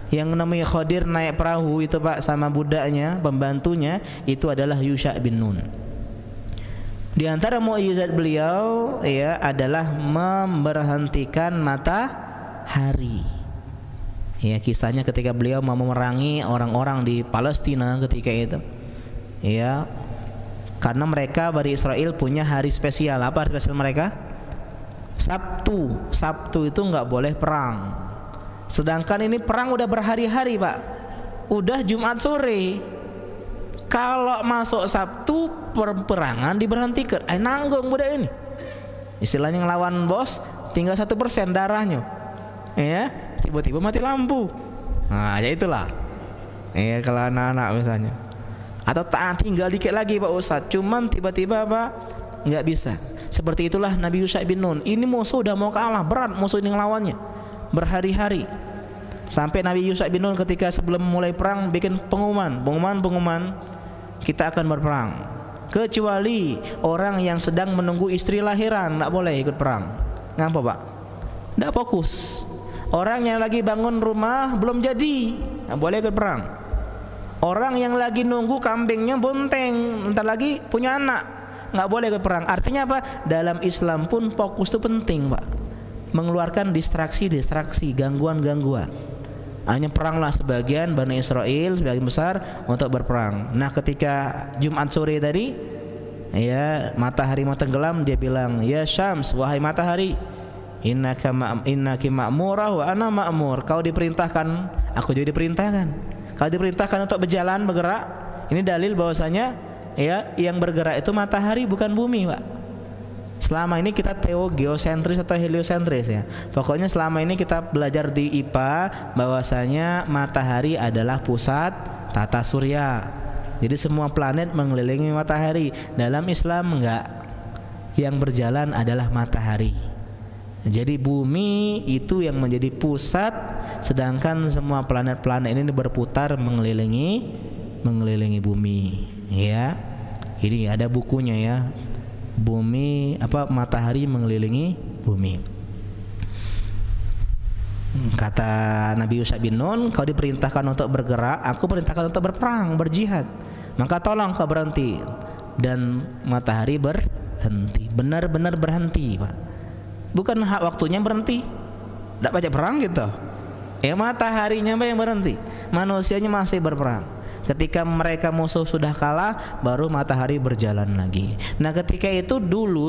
Yang namanya Khadir naik perahu itu, Pak, sama budaknya, pembantunya, itu adalah Yusha' bin Nun. Di antara mukjizat beliau ya adalah memberhentikan matahari. Ya, kisahnya ketika beliau mau memerangi orang-orang di Palestina ketika itu. Ya, karena mereka Bani Israel punya hari spesial. Apa hari spesial mereka? Sabtu. Sabtu itu nggak boleh perang. Sedangkan ini perang udah berhari-hari, Pak. udah Jumat sore. Kalau masuk Sabtu peperangan diberhentikan, nanggung budak ini. Istilahnya ngelawan bos, tinggal 1% darahnya, ya tiba-tiba mati lampu. Nah ya itulah, ya kalau anak-anak misalnya. Atau tinggal dikit lagi Pak Ustadz, cuman tiba-tiba apa nggak bisa. Seperti itulah Nabi Yusha bin Nun. Ini musuh udah mau kalah, berat musuh ini ngelawannya berhari-hari. Sampai Nabi Yusha bin Nun ketika sebelum mulai perang bikin pengumuman, kita akan berperang. Kecuali orang yang sedang menunggu istri lahiran, nggak boleh ikut perang. Ngapa Pak? Nggak fokus. Orang yang lagi bangun rumah belum jadi, nggak boleh ikut perang. Orang yang lagi nunggu kambingnya bonteng, bentar lagi punya anak, nggak boleh ikut perang. Artinya apa? Dalam Islam pun fokus itu penting Pak. Mengeluarkan distraksi, gangguan. Hanya peranglah sebagian Bani Israel, sebagian besar untuk berperang. Nah ketika Jumat sore tadi, ya matahari mau tenggelam, dia bilang, ya Syams, wahai matahari, innaki ma'murah wa ana ma'mur. Kau diperintahkan, aku juga diperintahkan. Kau diperintahkan untuk bergerak. Ini dalil bahwasanya ya yang bergerak itu matahari bukan bumi Pak. Selama ini kita geosentris atau heliosentris ya. Pokoknya selama ini kita belajar di IPA bahwasanya matahari adalah pusat tata surya. Jadi semua planet mengelilingi matahari. Dalam Islam enggak. Yang berjalan adalah matahari. Jadi bumi itu yang menjadi pusat, sedangkan semua planet-planet ini berputar mengelilingi bumi. Ya. Ini ada bukunya ya. Bumi matahari mengelilingi bumi. Kata Nabi Yusha bin Nun, kau diperintahkan untuk bergerak, aku perintahkan untuk berperang, berjihad. Maka tolong kau berhenti. Dan matahari berhenti, benar-benar berhenti Pak. Bukan hak waktunya berhenti, tidak baca perang gitu. Mataharinya yang berhenti, manusianya masih berperang. Ketika mereka musuh sudah kalah, baru matahari berjalan lagi. Nah ketika itu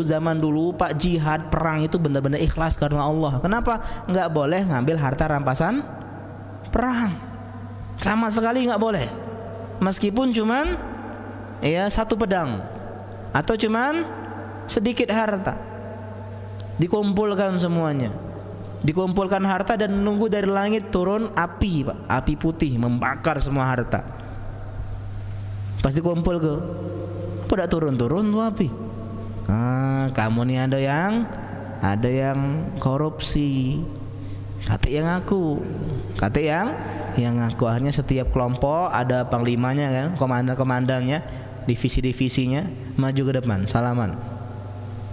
zaman dulu Pak, jihad perang itu benar-benar ikhlas karena Allah. Kenapa? Nggak boleh ngambil harta rampasan perang, sama sekali nggak boleh. Meskipun cuman satu pedang atau cuman sedikit harta, dikumpulkan semuanya. Dikumpulkan harta dan nunggu dari langit turun api Pak, api putih membakar semua harta. Pas dikumpul pada turun-turun tuh api. Kamu nih ada yang korupsi. Kata yang ngaku. Akhirnya setiap kelompok ada panglimanya kan, komandannya, divisi-divisinya maju ke depan, salaman.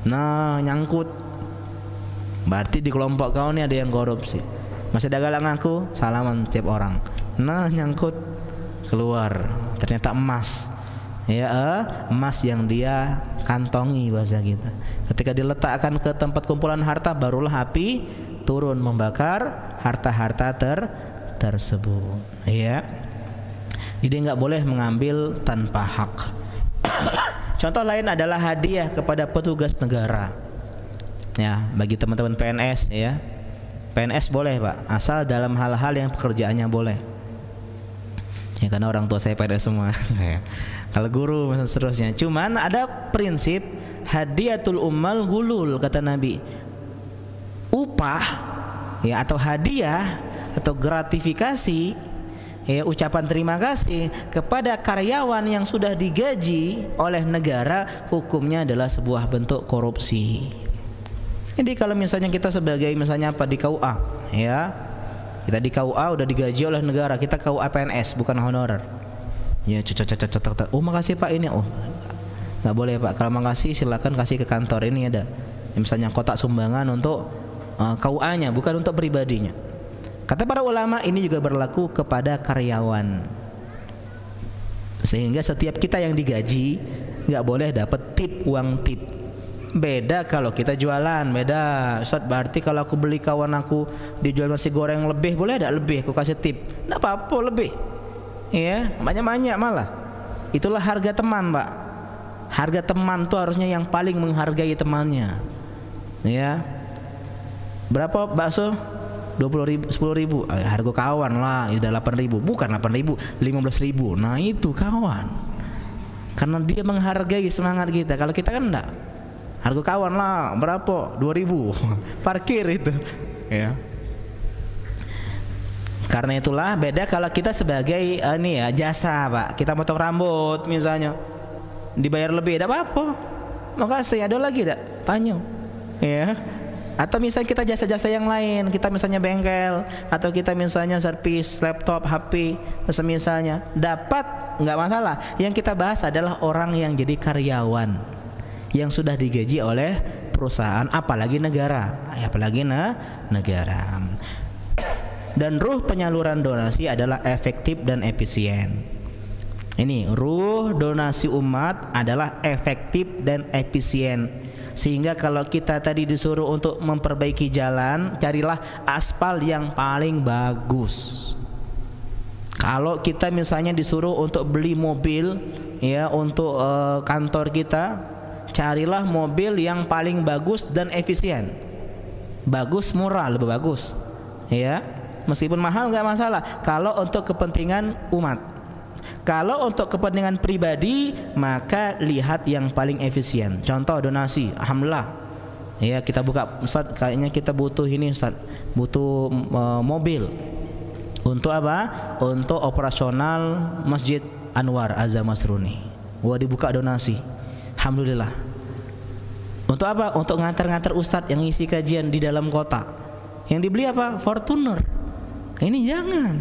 Nah, nyangkut. Berarti di kelompok kau nih ada yang korupsi. Masih ada galak ngaku, salaman tiap orang. Nah, nyangkut. Keluar ternyata emas, emas yang dia kantongi bahasa kita. Ketika diletakkan ke tempat kumpulan harta, barulah api turun membakar harta-harta tersebut. Jadi nggak boleh mengambil tanpa hak. Contoh lain adalah hadiah kepada petugas negara. Ya, bagi teman-teman PNS PNS boleh Pak, asal dalam hal-hal yang pekerjaannya boleh. Ya karena orang tua saya PNS semua. Kalau guru dan seterusnya. Cuman ada prinsip hadiatul ummal gulul, kata Nabi. Upah atau hadiah atau gratifikasi, ucapan terima kasih kepada karyawan yang sudah digaji oleh negara, hukumnya adalah sebuah bentuk korupsi. Jadi kalau misalnya kita sebagai di KUA, kita di KUA udah digaji oleh negara, kita KUA PNS bukan honorer. Makasih Pak ini. Nggak boleh Pak. Kalau makasih silakan kasih ke kantor ini ada. Misalnya kotak sumbangan untuk KUA-nya, bukan untuk pribadinya. Kata para ulama ini juga berlaku kepada karyawan. Sehingga setiap kita yang digaji nggak boleh dapat uang tip. Beda kalau kita jualan, beda. Ustaz, berarti kalau aku beli kawan aku dijual nasi goreng lebih, boleh ada lebih aku kasih tip? Enggak apa-apa lebih. Banyak-banyak malah. Itulah harga teman, Pak. Harga teman tuh harusnya yang paling menghargai temannya. Berapa bakso? 20.000, 10.000, harga kawan lah, sudah 8.000, bukan 8.000, 15.000. Nah itu kawan, karena dia menghargai semangat kita. Kalau kita kan enggak, harga kawan lah berapa, 2.000, parkir itu, ya. Karena itulah beda kalau kita sebagai ini ya jasa Pak, kita potong rambut misalnya, dibayar lebih, tidak apa-apa, makasih, ada lagi tidak, tanya, ya. Atau misalnya kita jasa-jasa yang lain, kita misalnya bengkel, atau kita misalnya servis laptop, HP, misalnya dapat, nggak masalah. Yang kita bahas adalah orang yang jadi karyawan, yang sudah digaji oleh perusahaan, apalagi negara, apalagi negara. Dan ruh penyaluran donasi adalah efektif dan efisien. Ini ruh donasi umat adalah efektif dan efisien. Sehingga kalau kita tadi disuruh untuk memperbaiki jalan, carilah aspal yang paling bagus. Kalau kita misalnya disuruh untuk beli mobil, ya, untuk kantor kita, carilah mobil yang paling bagus dan efisien. Bagus, murah, lebih bagus, ya. Meskipun mahal nggak masalah kalau untuk kepentingan umat. Kalau untuk kepentingan pribadi, maka lihat yang paling efisien. Contoh donasi, alhamdulillah, ya, kita buka, Ustaz, kayaknya kita butuh ini, Ustaz, butuh mobil. Untuk apa? Untuk operasional Masjid Anwar Azam Masruni. Wah, dibuka donasi, alhamdulillah. Untuk apa? Untuk ngantar-ngantar Ustaz yang ngisi kajian di dalam kota. Yang dibeli apa? Fortuner. Ini jangan,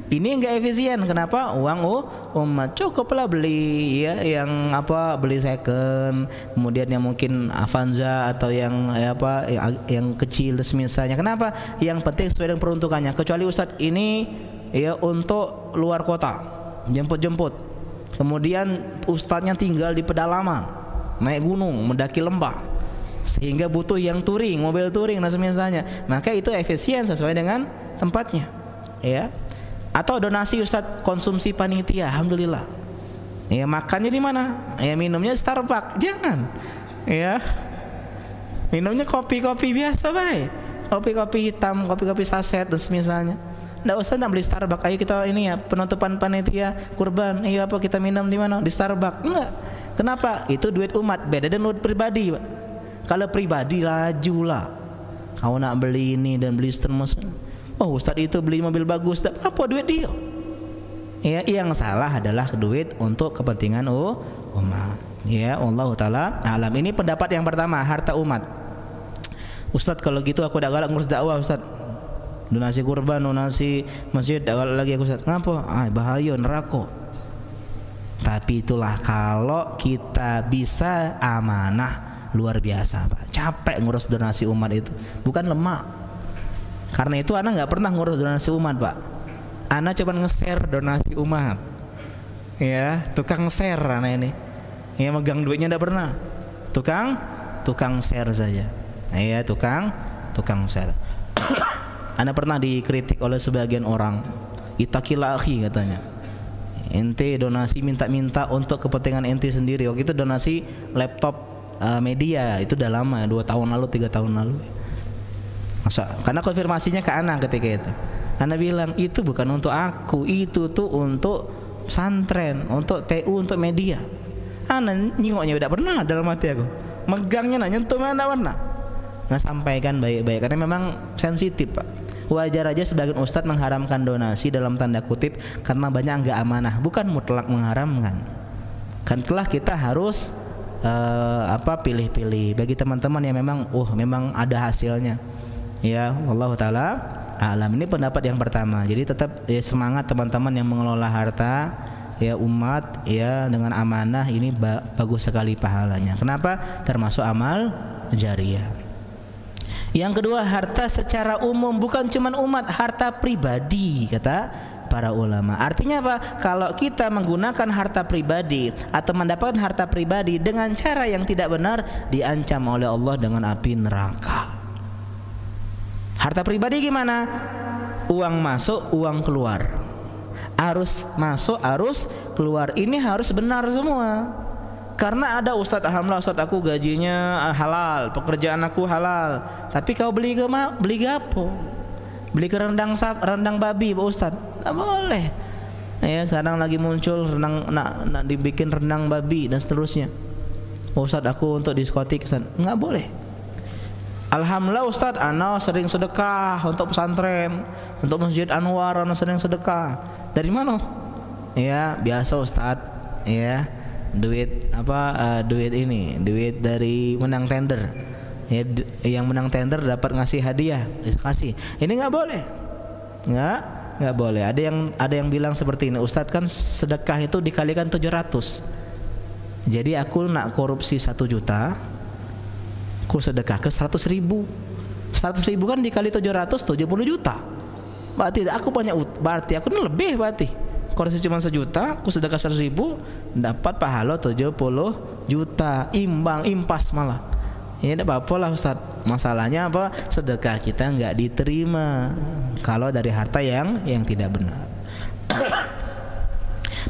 ini enggak efisien. Kenapa? Uang umat, cukuplah beli, ya, yang apa, beli second, kemudian yang mungkin Avanza atau yang yang kecil misalnya. Kenapa? Yang penting sesuai dengan peruntukannya. Kecuali Ustadz ini ya untuk luar kota, jemput-jemput, kemudian ustadznya tinggal di pedalaman, naik gunung, mendaki lembah, sehingga butuh yang touring, mobil touring dan semisalnya, maka itu efisien sesuai dengan tempatnya, ya. Atau donasi Ustadz konsumsi panitia, alhamdulillah, ya, makannya di mana, ya, minumnya Starbucks, jangan, ya, minumnya kopi-kopi biasa baik, kopi-kopi hitam, kopi-kopi saset dan semisalnya. Nggak usah beli Starbucks, ayo kita ini ya penutupan panitia kurban, ayo apa kita minum di mana, di Starbucks. Enggak. Kenapa? Itu duit umat, beda dengan duit pribadi, Pak. Kalau pribadi lajulah, kau nak beli ini dan beli termos, oh Ustadz itu beli mobil bagus, tak apa, duit dia. Ya, yang salah adalah duit untuk kepentingan umat. Ya, Allah Taala alam. Ini pendapat yang pertama, harta umat. Ustadz kalau gitu aku udah galak ngurus dakwah, Ustadz. Donasi kurban, donasi masjid, dak galak lagi aku, Ustadz. Ngapa? Bahaya, neraka. Tapi itulah kalau kita bisa amanah, luar biasa, Pak. Capek ngurus donasi umat itu, bukan lemah. Karena itu anak nggak pernah ngurus donasi umat, Pak. Anak cuma nge-share donasi umat, ya, tukang share anak ini. Ya, megang duitnya nggak pernah. Tukang share saja. Ya, tukang share. Anak pernah dikritik oleh sebagian orang. Itakillah akhi, katanya. Ente donasi minta-minta untuk kepentingan ente sendiri. Waktu itu donasi laptop media, itu udah lama, 2 tahun lalu, 3 tahun lalu. Masa? Karena konfirmasinya ke anak ketika itu, anak bilang itu bukan untuk aku, itu tuh untuk pesantren, untuk TU, untuk media. Anak nyingoknya udah pernah dalam hati aku, megangnya nyentuh mana pernah. Nah, sampaikan baik-baik karena memang sensitif, Pak. Wajar aja sebagian ustadz mengharamkan donasi dalam tanda kutip karena banyak enggak amanah, bukan mutlak mengharamkan. Kan telah kita harus pilih-pilih bagi teman-teman yang memang ada hasilnya. Ya, Allah Taala alam. Ini pendapat yang pertama. Jadi tetap ya, semangat teman-teman yang mengelola harta ya umat ya dengan amanah, ini bagus sekali pahalanya. Kenapa? Termasuk amal jariyah. Yang kedua, harta secara umum, bukan cuma umat, harta pribadi, kata para ulama. Artinya apa? Kalau kita menggunakan harta pribadi atau mendapatkan harta pribadi dengan cara yang tidak benar, diancam oleh Allah dengan api neraka. Harta pribadi gimana? Uang masuk, uang keluar. Arus masuk, arus keluar. Ini harus benar semua. Karena ada ustadz, alhamdulillah ustadz aku gajinya halal, pekerjaan aku halal, tapi kau beli apa? Beli ke rendang babi Pak Ustaz, nggak boleh. Ya, sekarang lagi muncul rendang, nak dibikin rendang babi dan seterusnya. Ustaz, aku untuk diskotik, Ustaz. Nggak boleh. Alhamdulillah Ustaz, ana sering sedekah untuk pesantren, untuk Masjid Anwar, ana sering sedekah. Dari mana? Ya, biasa Ustaz. Ya, duit duit dari menang tender. Ya, yang menang tender dapat ngasih hadiah, kasih. Ini nggak boleh. Nggak boleh. Ada yang bilang seperti ini, Ustaz, kan sedekah itu dikalikan 700. Jadi aku nak korupsi 1 juta, aku sedekah ke 100.000. 100.000 kan dikali 700, 70 juta. Berarti aku banyak, berarti aku lebih berarti. Korupsi cuma 1 juta, aku sedekah 100.000, dapat pahala 70 juta. Imbang, impas malah. Ya tidak apa-apa lah Ustaz. Masalahnya apa? Sedekah kita nggak diterima kalau dari harta yang tidak benar.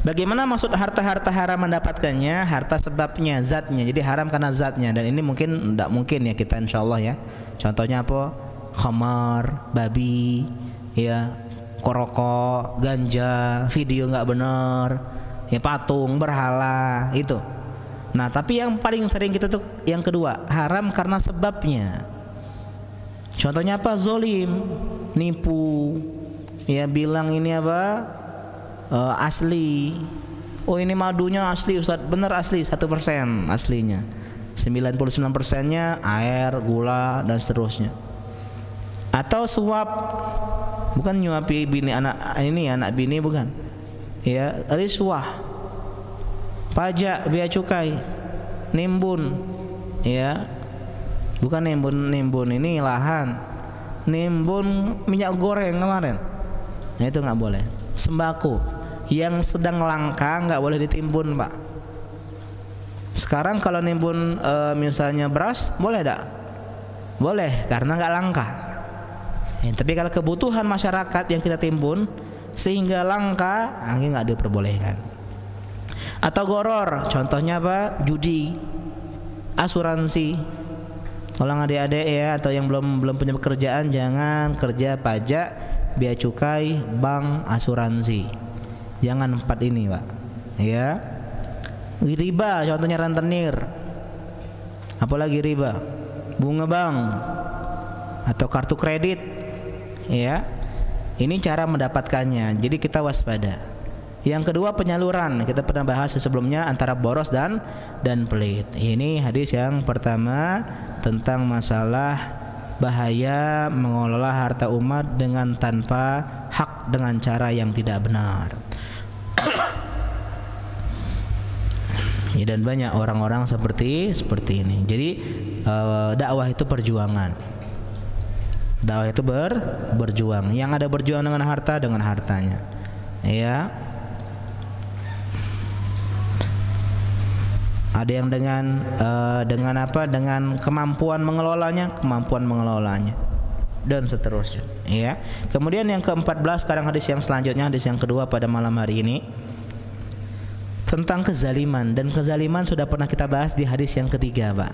Bagaimana maksud harta haram mendapatkannya? Harta sebabnya, zatnya. Jadi haram karena zatnya. Dan ini mungkin tidak mungkin ya kita insyaallah ya. Contohnya apa? Khamar, babi, ya, korokok, ganja, video nggak benar, ya, patung, berhala, itu. Nah, tapi yang paling sering kita tuh yang kedua, haram karena sebabnya. Contohnya apa? Zolim, nipu, ya, bilang ini apa? Asli. Oh, ini madunya asli Ustaz, bener asli 1% aslinya. 99%-nya air, gula dan seterusnya. Atau suap, bukan nyuapi bini anak bini bukan. Ya, riswah. Pajak, bea cukai, nimbun, ya, bukan nimbun ini lahan, nimbun minyak goreng kemarin, nah, itu nggak boleh. Sembako yang sedang langka nggak boleh ditimbun Pak. Sekarang kalau nimbun misalnya beras boleh tak? Boleh karena nggak langka. Ya, tapi kalau kebutuhan masyarakat yang kita timbun sehingga langka, ini nggak diperbolehkan. Atau goror, contohnya apa? Judi, asuransi. Tolong adik-adik ya, atau yang belum punya pekerjaan, jangan kerja pajak, bea cukai, bank, asuransi. Jangan 4 ini Pak. Ya. Riba, contohnya rentenir. Apalagi riba? Bunga bank atau kartu kredit. Ya. Ini cara mendapatkannya. Jadi kita waspada. Yang kedua penyaluran, kita pernah bahas sebelumnya antara boros dan pelit. Ini hadis yang pertama tentang masalah bahaya mengelola harta umat dengan tanpa hak dengan cara yang tidak benar. Ya, dan banyak orang-orang seperti ini. Jadi dakwah itu perjuangan. Dakwah itu berjuang. Yang ada berjuang dengan harta, dengan hartanya. Ya. Ada yang dengan apa? Dengan kemampuan mengelolanya, dan seterusnya. Ya. Kemudian yang ke-14 sekarang hadis yang selanjutnya, hadis yang kedua pada malam hari ini tentang kezaliman, dan kezaliman sudah pernah kita bahas di hadis yang ketiga, Pak.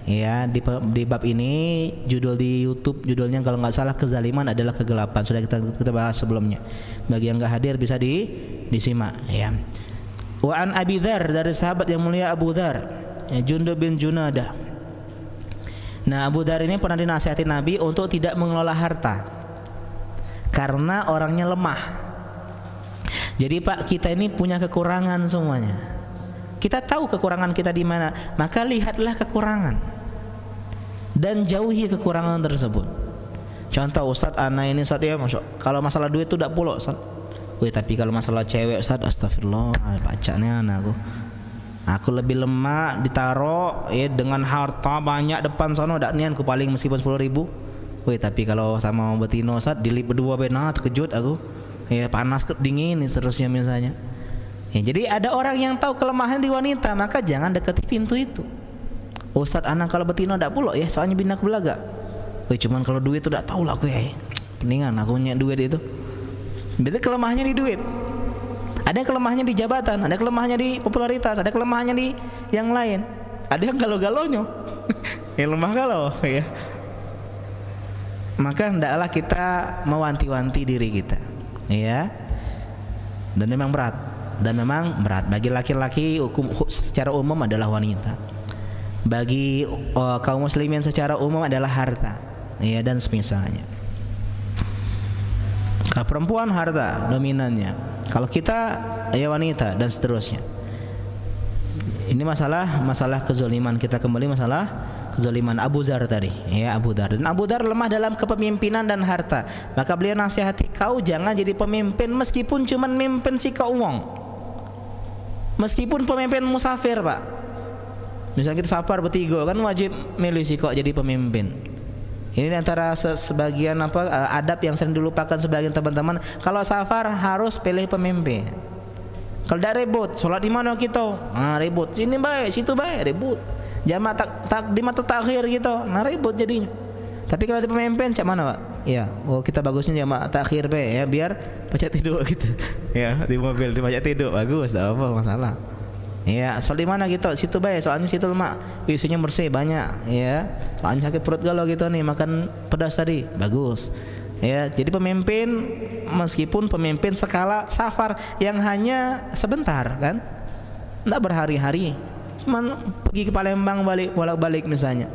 Ya, di bab ini judul di YouTube judulnya kalau nggak salah kezaliman adalah kegelapan. Sudah kita bahas sebelumnya. Bagi yang nggak hadir bisa disimak. Ya. Wa an Abi Dzar, dari sahabat yang mulia Abu Dzar, ya, Jundub bin Junadah. Nah, Abu Dzar ini pernah dinasihati Nabi untuk tidak mengelola harta karena orangnya lemah. Jadi Pak, kita ini punya kekurangan semuanya. Kita tahu kekurangan kita di mana, maka lihatlah kekurangan dan jauhi kekurangan tersebut. Contoh, Ustaz, ana ini Ustaz ya, kalau masalah duit itu tidak pulau Ustaz. Wih, tapi kalau masalah cewek Ustaz, astagfirullah, pacaknya aku lebih lemah, ditaro ya dengan harta banyak depan sono dak nian ku paling meskipun 10.000. Wih, tapi kalau sama betino Ustaz dilip berdua benar terkejut aku. Ya panas dingin seterusnya misalnya. Ya, jadi ada orang yang tahu kelemahan di wanita, maka jangan dekati pintu itu. Ustaz, anak kalau betino dak pulo ya, soalnya bina aku belaga. Wih, cuman kalau duit itu dak tahu lah aku ya. Mendingan aku punya duit itu. Berarti kelemahannya di duit. Ada kelemahannya di jabatan, ada kelemahannya di popularitas, ada kelemahannya di yang lain. Ada yang galau-galaunya. Yang lemah galau ya. maka hendaklah kita mewanti-wanti diri kita, ya. Dan memang berat bagi laki-laki secara umum adalah wanita, bagi kaum muslimin secara umum adalah harta, ya, dan semisalnya. Kalau perempuan harta dominannya, kalau kita ya wanita, dan seterusnya. Ini masalah kezaliman. Kita kembali masalah kezaliman Abu Dzar tadi, ya, Abu Dzar. Dan Abu Dzar lemah dalam kepemimpinan dan harta. Maka beliau nasihati, kau jangan jadi pemimpin meskipun cuman mimpin si kau uang. Meskipun pemimpin musafir, Pak. Misalnya kita safar bertiga, kan wajib milih si kau jadi pemimpin. Ini antara sebagian adab yang sering dilupakan sebagian teman-teman. Kalau safar harus pilih pemimpin. Kalau tidak ribut, sholat di mana kita? Ribut. Sini baik, situ baik, ribut. Jamaah takdim atau takhir gitu, ribut jadinya. Tapi kalau di pemimpin, cak mana, Pak? Ya, kita bagusnya jamaah takhir ya, biar pacak tidur gitu. Ya, di mobil di pacak tidur bagus, tak apa masalah. Ya, sholat di mana gitu? Situ baik, soalnya situ lemak, isinya bersih banyak, ya. Soalnya sakit perut galau gitu nih, makan pedas tadi, bagus. Ya, jadi pemimpin meskipun pemimpin skala safar yang hanya sebentar, kan? Enggak berhari-hari. Cuman pergi ke Palembang bolak-balik misalnya.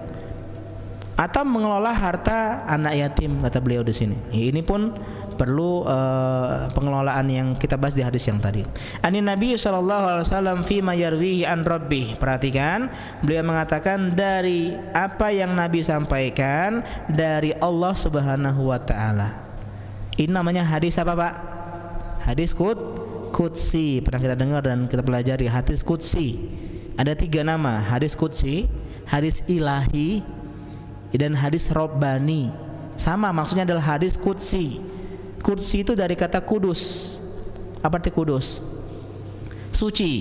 Atau mengelola harta anak yatim, kata beliau di sini. Ini pun perlu pengelolaan yang kita bahas di hadis yang tadi. Ani Nabi sallallahu alaihi wasallam fi ma yarwihi an rabbih. Perhatikan, beliau mengatakan dari apa yang Nabi sampaikan dari Allah Subhanahu wa taala. Ini namanya hadis apa, Pak? Hadis qudsi. Pernah kita dengar dan kita pelajari hadis qudsi. Ada 3 nama, hadis qudsi, hadis ilahi, dan hadis robbani. Sama, maksudnya adalah hadis qudsi. Qudsi itu dari kata kudus. Apa arti kudus? Suci.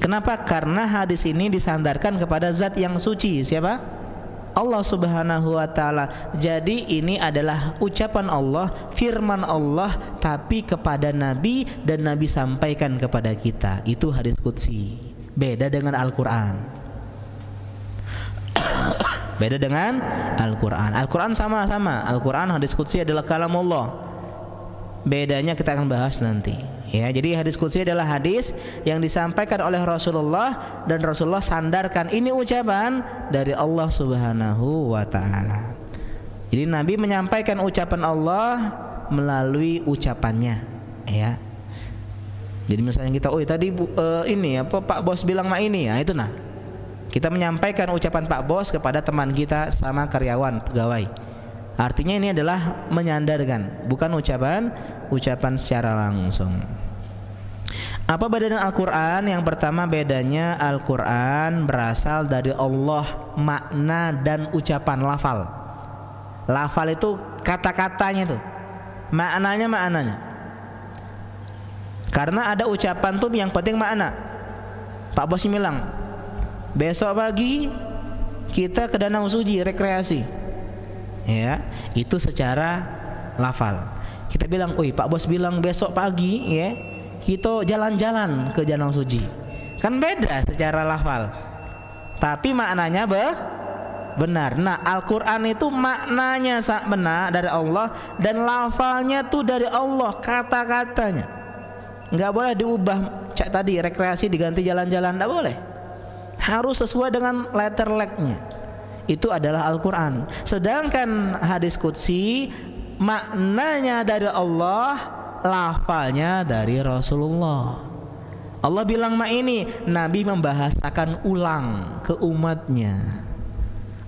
Kenapa? Karena hadis ini disandarkan kepada zat yang suci. Siapa? Allah Subhanahu wa taala. Jadi ini adalah ucapan Allah, firman Allah, tapi kepada Nabi, dan Nabi sampaikan kepada kita. Itu hadis qudsi. Beda dengan Al-Quran. Beda dengan Al-Quran. Al-Quran sama-sama. Al-Quran hadis qudsi adalah kalamullah. Bedanya kita akan bahas nanti. Ya, jadi hadis qudsi adalah hadis yang disampaikan oleh Rasulullah, dan Rasulullah sandarkan ini ucapan dari Allah Subhanahu wa taala. Jadi Nabi menyampaikan ucapan Allah melalui ucapannya, ya. Jadi misalnya kita, tadi ini apa Pak Bos bilang ini, ya itu nah. Kita menyampaikan ucapan Pak Bos kepada teman kita sama karyawan, pegawai. Artinya ini adalah menyandarkan, bukan ucapan secara langsung. Apa beda dengan Al-Quran? Yang pertama bedanya, Al-Quran berasal dari Allah, makna dan ucapan, lafal. Lafal itu kata-katanya tuh, maknanya. Karena ada ucapan tuh yang penting makna. Pak Bos bilang, besok pagi kita ke Danau Suci rekreasi. Ya, itu secara lafal. Kita bilang, Pak Bos bilang besok pagi ya kita jalan-jalan ke Danau Suci. Kan beda secara lafal. Tapi maknanya benar. Nah, Al-Quran itu maknanya benar dari Allah, dan lafalnya tuh dari Allah, kata-katanya. Enggak boleh diubah, cak tadi rekreasi diganti jalan-jalan, enggak boleh. Harus sesuai dengan letter leg-nya. Itu adalah Al-Quran. Sedangkan hadis qudsi maknanya dari Allah, lafalnya dari Rasulullah. Allah bilang ini, Nabi membahasakan ulang ke umatnya.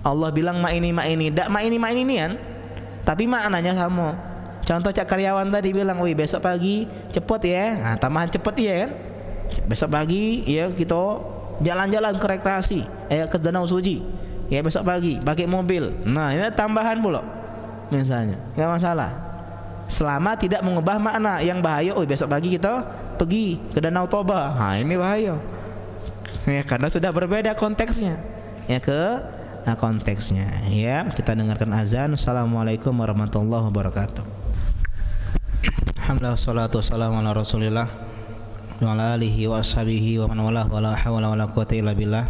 Allah bilang ini, enggak ini kan, tapi maknanya sama. Contoh cak karyawan tadi bilang, besok pagi cepet ya. Nah, tambahan cepet ya kan. Besok pagi ya kita jalan-jalan ke rekreasi, ke Danau Suci. Ya besok pagi pakai mobil. Nah, ini tambahan pula. Misalnya, enggak masalah. Selama tidak mengubah makna yang bahaya. Besok pagi kita pergi ke Danau Toba. Nah, ini bahaya. Ya, karena sudah berbeda konteksnya. Ya konteksnya. Ya, kita dengarkan azan. Assalamualaikum warahmatullahi wabarakatuh. Alhamdulillah, wassalatu wassalamu ala Rasulillah wa ala alihi wa ashabihi wa man walah, wa la hawla wa la quwwata illa billah.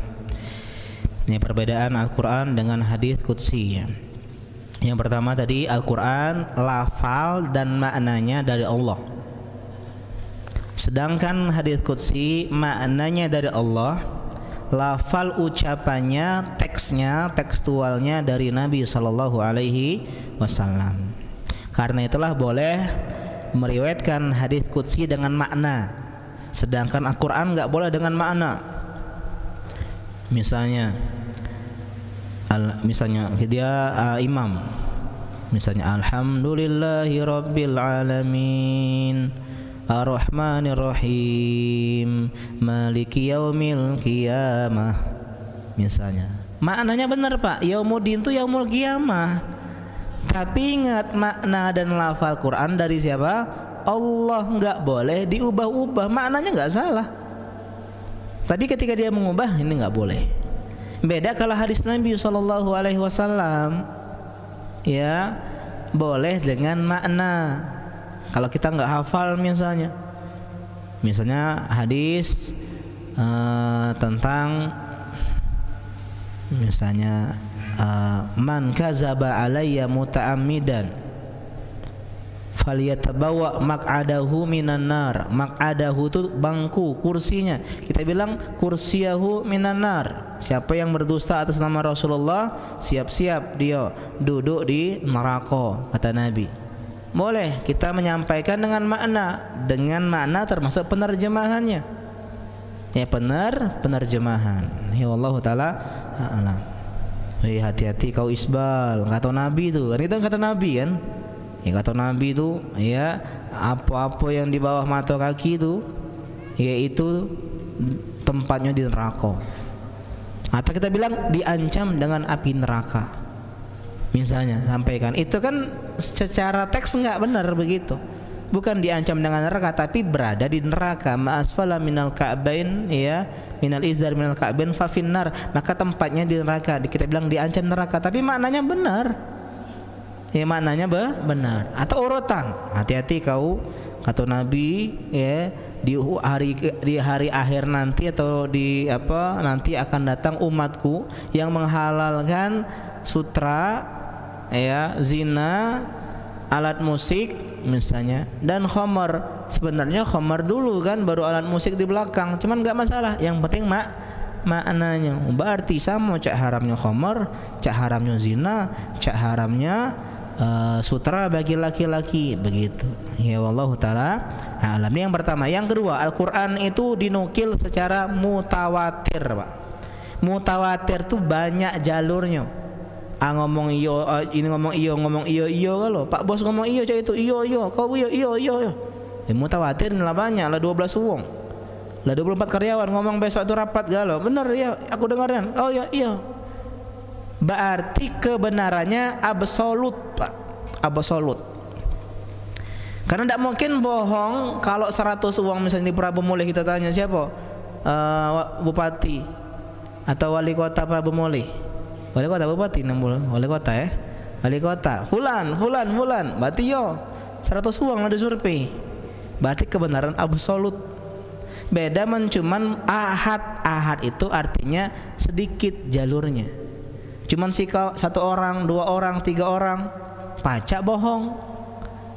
Ini perbedaan Al-Quran dengan hadis qudsi. Yang pertama tadi Al-Quran lafal dan maknanya dari Allah. Sedangkan hadits qudsi maknanya dari Allah, lafal ucapannya, teksnya, tekstualnya dari Nabi sallallahu alaihi wasallam. Karena itulah boleh meriwayatkan hadits qudsi dengan makna, sedangkan Al-Quran enggak boleh dengan makna. Misalnya dia imam, misalnya alhamdulillahi rabbil alamin ar-rahmanir rahim maliki yaumil qiyamah, misalnya maknanya benar Pak, yaumuddin itu yaumul qiyamah, tapi ingat makna dan lafal Quran dari siapa? Allah, enggak boleh diubah-ubah, maknanya enggak salah, tapi ketika dia mengubah ini enggak boleh. Beda kalau hadis Nabi sallallahu alaihi wasallam, ya boleh dengan makna. Kalau kita nggak hafal misalnya hadis tentang misalnya man kazaba alayya muta'ammidan falyatabawa maq'adahu minan nar. Maq'adahu itu bangku, kursinya. Kita bilang kursiyahu minan nar. Siapa yang berdusta atas nama Rasulullah, siap-siap dia duduk di neraka, kata Nabi. Boleh kita menyampaikan dengan makna termasuk penerjemahannya. Ya penerjemahan. Ya Allah taala a'lam. Hati-hati kau isbal, kata Nabi itu. Kan itu kata Nabi kan? Ya kata Nabi itu, ya apa-apa yang di bawah mata kaki itu, yaitu tempatnya di neraka. Atau kita bilang diancam dengan api neraka. Misalnya sampaikan, itu kan secara teks enggak benar begitu. Bukan diancam dengan neraka, tapi berada di neraka. Ma'asfala minal ka'bain, ya minal izar minal ka'bain fa finnar. Maka tempatnya di neraka. Kita bilang diancam neraka, tapi maknanya benar. Ya maknanya benar. Atau urutan, hati-hati kau, kata Nabi, ya di hari akhir nanti atau nanti akan datang umatku yang menghalalkan sutra, ya zina, alat musik misalnya, dan khamar. Sebenarnya khamar dulu kan, baru alat musik di belakang. Cuman nggak masalah, yang penting maknanya. Berarti sama, cak haramnya khamar, cak haramnya zina, cak haramnya sutra bagi laki-laki, begitu. Ya wallahu taala alam. Ini yang pertama. Yang kedua, Al-Quran itu dinukil secara mutawatir, Pak. Mutawatir tuh banyak jalurnya. Ngomong iyo, ini ngomong iyo kalau Pak Bos ngomong iyo, cak itu iyo, kau iyo. Ya, mutawatir lah banyak, lah 12 uang, lah 24 karyawan ngomong besok tuh rapat galau. Bener ya, aku dengarkan. Oh iya. Berarti kebenarannya absolut, Pak. Absolut. Karena tidak mungkin bohong. Kalau 100 uang misalnya di Prabu Mulih, kita tanya siapa? Bupati atau wali kota Prabu Mulih. Wali kota, bupati, wali kota ya. Wali kota, fulan. Berarti 100 uang lah disurvei. Berarti kebenaran absolut. Beda cuman ahad itu artinya sedikit jalurnya. Cuman satu orang, 2 orang, 3 orang pacak bohong.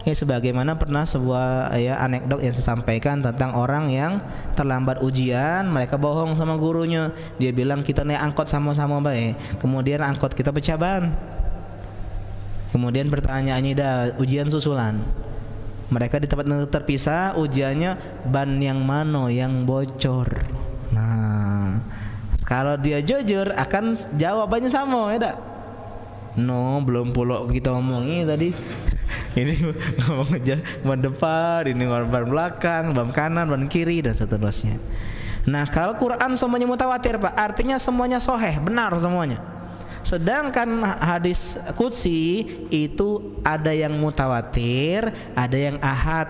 Ya sebagaimana pernah sebuah anekdot yang saya sampaikan tentang orang yang terlambat ujian, mereka bohong sama gurunya. Dia bilang kita naik angkot sama-sama baik. Kemudian angkot kita pecah ban. Kemudian pertanyaannya dah ujian susulan. Mereka di tempat terpisah, ujiannya ban yang mana yang bocor. Nah, kalau dia jujur akan jawabannya sama, ya tak? No, belum pulak kita ngomongi tadi. Ini ngomong aja ban depan, ini ban belakang, ban kanan, ban kiri, dan seterusnya. Nah, kalau Quran semuanya mutawatir, Pak, artinya semuanya sahih, benar semuanya. Sedangkan hadis qudsi itu ada yang mutawatir, ada yang ahad.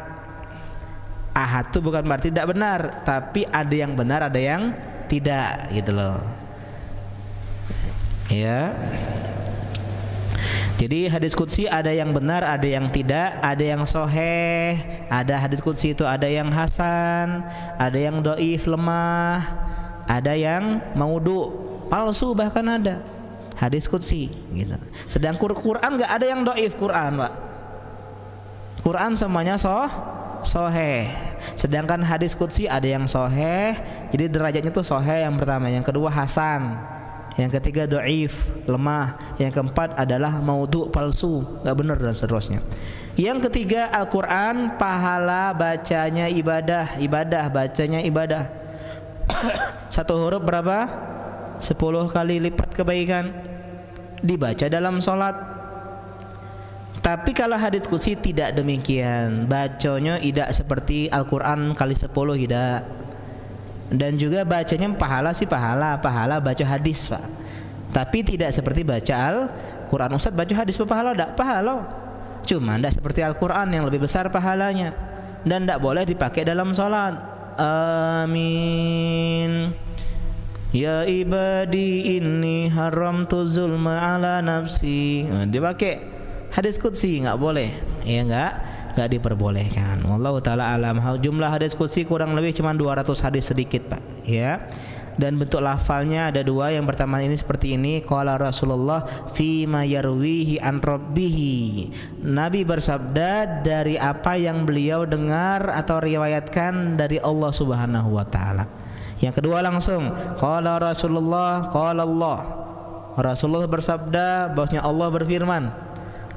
Ahad itu bukan berarti tidak benar, tapi ada yang benar, ada yang tidak, gitu loh. Ya. Jadi hadis qudsi ada yang benar, ada yang tidak, ada yang sahih, ada hadis qudsi itu ada yang hasan, ada yang dhaif lemah, ada yang maudhu, palsu bahkan ada. hadis qudsi gitu. Sedang Quran nggak ada yang dhaif Quran, Pak. Quran semuanya sahih. Sedangkan hadis qudsi ada yang sahih, jadi derajatnya tuh sahih yang pertama, yang kedua hasan, yang ketiga dhaif, lemah, yang keempat adalah maudhu, palsu, enggak benar dan seterusnya. Yang ketiga Al-Qur'an pahala bacanya ibadah, bacanya ibadah. Satu huruf berapa? 10 kali lipat kebaikan dibaca dalam salat. Tapi kalau hadits qudsi tidak demikian, bacanya tidak seperti Al-Quran kali 10 tidak. Dan juga bacanya pahala baca hadis, Pak. Tapi tidak seperti baca Al-Quran. Ustaz, baca hadis pahala? Tidak, pahala. Cuma tidak seperti Al-Quran yang lebih besar pahalanya. Dan tidak boleh dipakai dalam salat. Amin. Ya ibadi inni haramtu zulma ala nafsi. Dipakai hadis qudsi nggak boleh, ya nggak diperbolehkan. Wallahu taala alam. Jumlah hadis qudsi kurang lebih cuma 200 hadis sedikit, Pak, ya. Dan bentuk lafalnya ada dua. Yang pertama ini seperti ini, qala Rasulullah fi ma yarwihi an rabbih. Nabi bersabda dari apa yang beliau dengar atau riwayatkan dari Allah Subhanahu wa taala. Yang kedua langsung qala Rasulullah qala Allah. Rasulullah bersabda, bahwasanya Allah berfirman.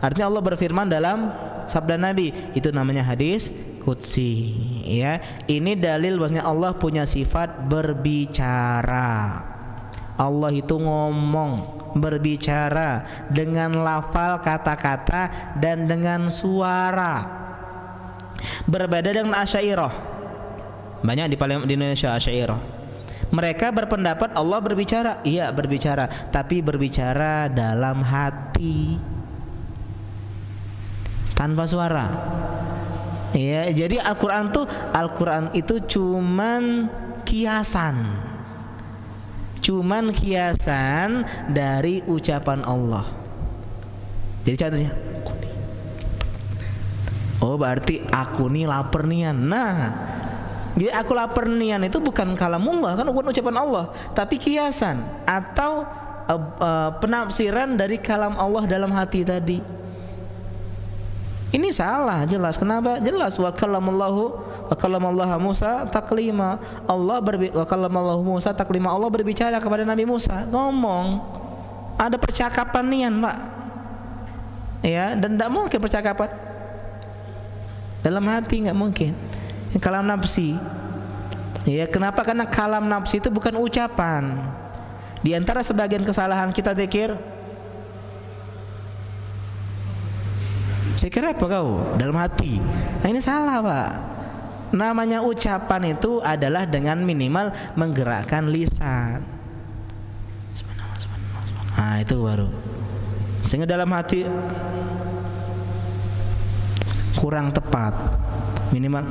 Artinya Allah berfirman dalam sabda Nabi, itu namanya hadis qudsi, ya. Ini dalil bahwasanya Allah punya sifat berbicara. Allah itu ngomong, berbicara dengan lafal kata-kata dan dengan suara. Berbeda dengan Asy'ariyah. Banyak di Indonesia Asy'ariyah. Mereka berpendapat Allah berbicara, iya berbicara, tapi berbicara dalam hati, tanpa suara. Ya, jadi Al-Qur'an itu cuman kiasan. Cuman kiasan dari ucapan Allah. Jadi contohnya, oh berarti aku nih lapar nian. Nah, jadi aku lapar nian itu bukan kalamullah, kan bukan ucapan Allah, tapi kiasan atau penafsiran dari kalam Allah dalam hati tadi. Ini salah jelas. Kenapa? Jelas wa kallamallaha Musa taklima. Wa kallamallahu Musa taklima. Allah berbicara kepada Nabi Musa, ngomong. Ada percakapan nian, Pak. Ya, dan tidak mungkin percakapan dalam hati, nggak mungkin. Kalam nafsi. Ya, kenapa? Karena kalam nafsi itu bukan ucapan. Di antara sebagian kesalahan kita zikir, zikir apa kau? Dalam hati. Nah, ini salah, Pak. Namanya ucapan itu adalah dengan minimal menggerakkan lisan. Nah, itu baru. Sehingga dalam hati kurang tepat. Minimal.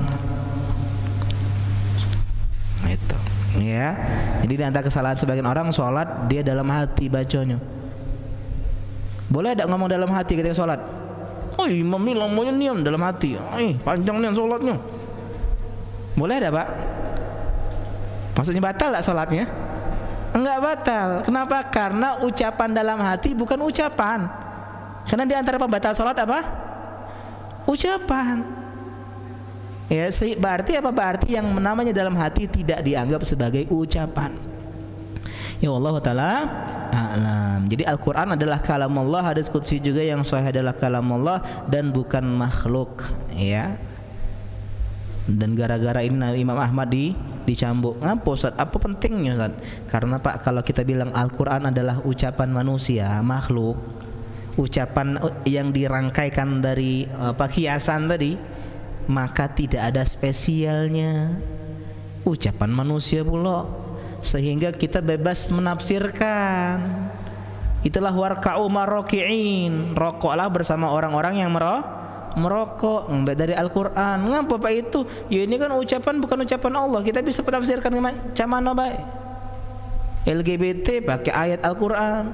Nah, itu. Ya. Jadi di antara kesalahan sebagian orang sholat dia dalam hati bacanya. Boleh tidak ngomong dalam hati ketika sholat? Oh, imam ini lambanya niam dalam hati. Panjang niam sholatnya. Boleh ada, Pak? Maksudnya batal tak sholatnya? Enggak batal. Kenapa? Karena ucapan dalam hati bukan ucapan. Karena di antara pembatal sholat apa? Ucapan. Ya, berarti apa? Berarti yang namanya dalam hati tidak dianggap sebagai ucapan. Ya Allah taala a'lam. Jadi Al-Qur'an adalah kalamullah, hadis qudsi juga yang sahih adalah kalamullah dan bukan makhluk, ya. Dan gara-gara ini Imam Ahmad dicambuk. Ngapa Ustaz? Apa pentingnya, Ustaz? Karena Pak, kalau kita bilang Al-Qur'an adalah ucapan manusia, makhluk, ucapan yang dirangkaikan dari hiasan tadi, maka tidak ada spesialnya. Ucapan manusia pula, sehingga kita bebas menafsirkan. Itulah warka'u maroki'in, rokoklah bersama orang-orang yang merokok dari Al-Quran. Ngapa Pak itu? Ya ini kan ucapan bukan ucapan Allah, kita bisa menafsirkan macam mana baik. LGBT pakai ayat Al-Quran.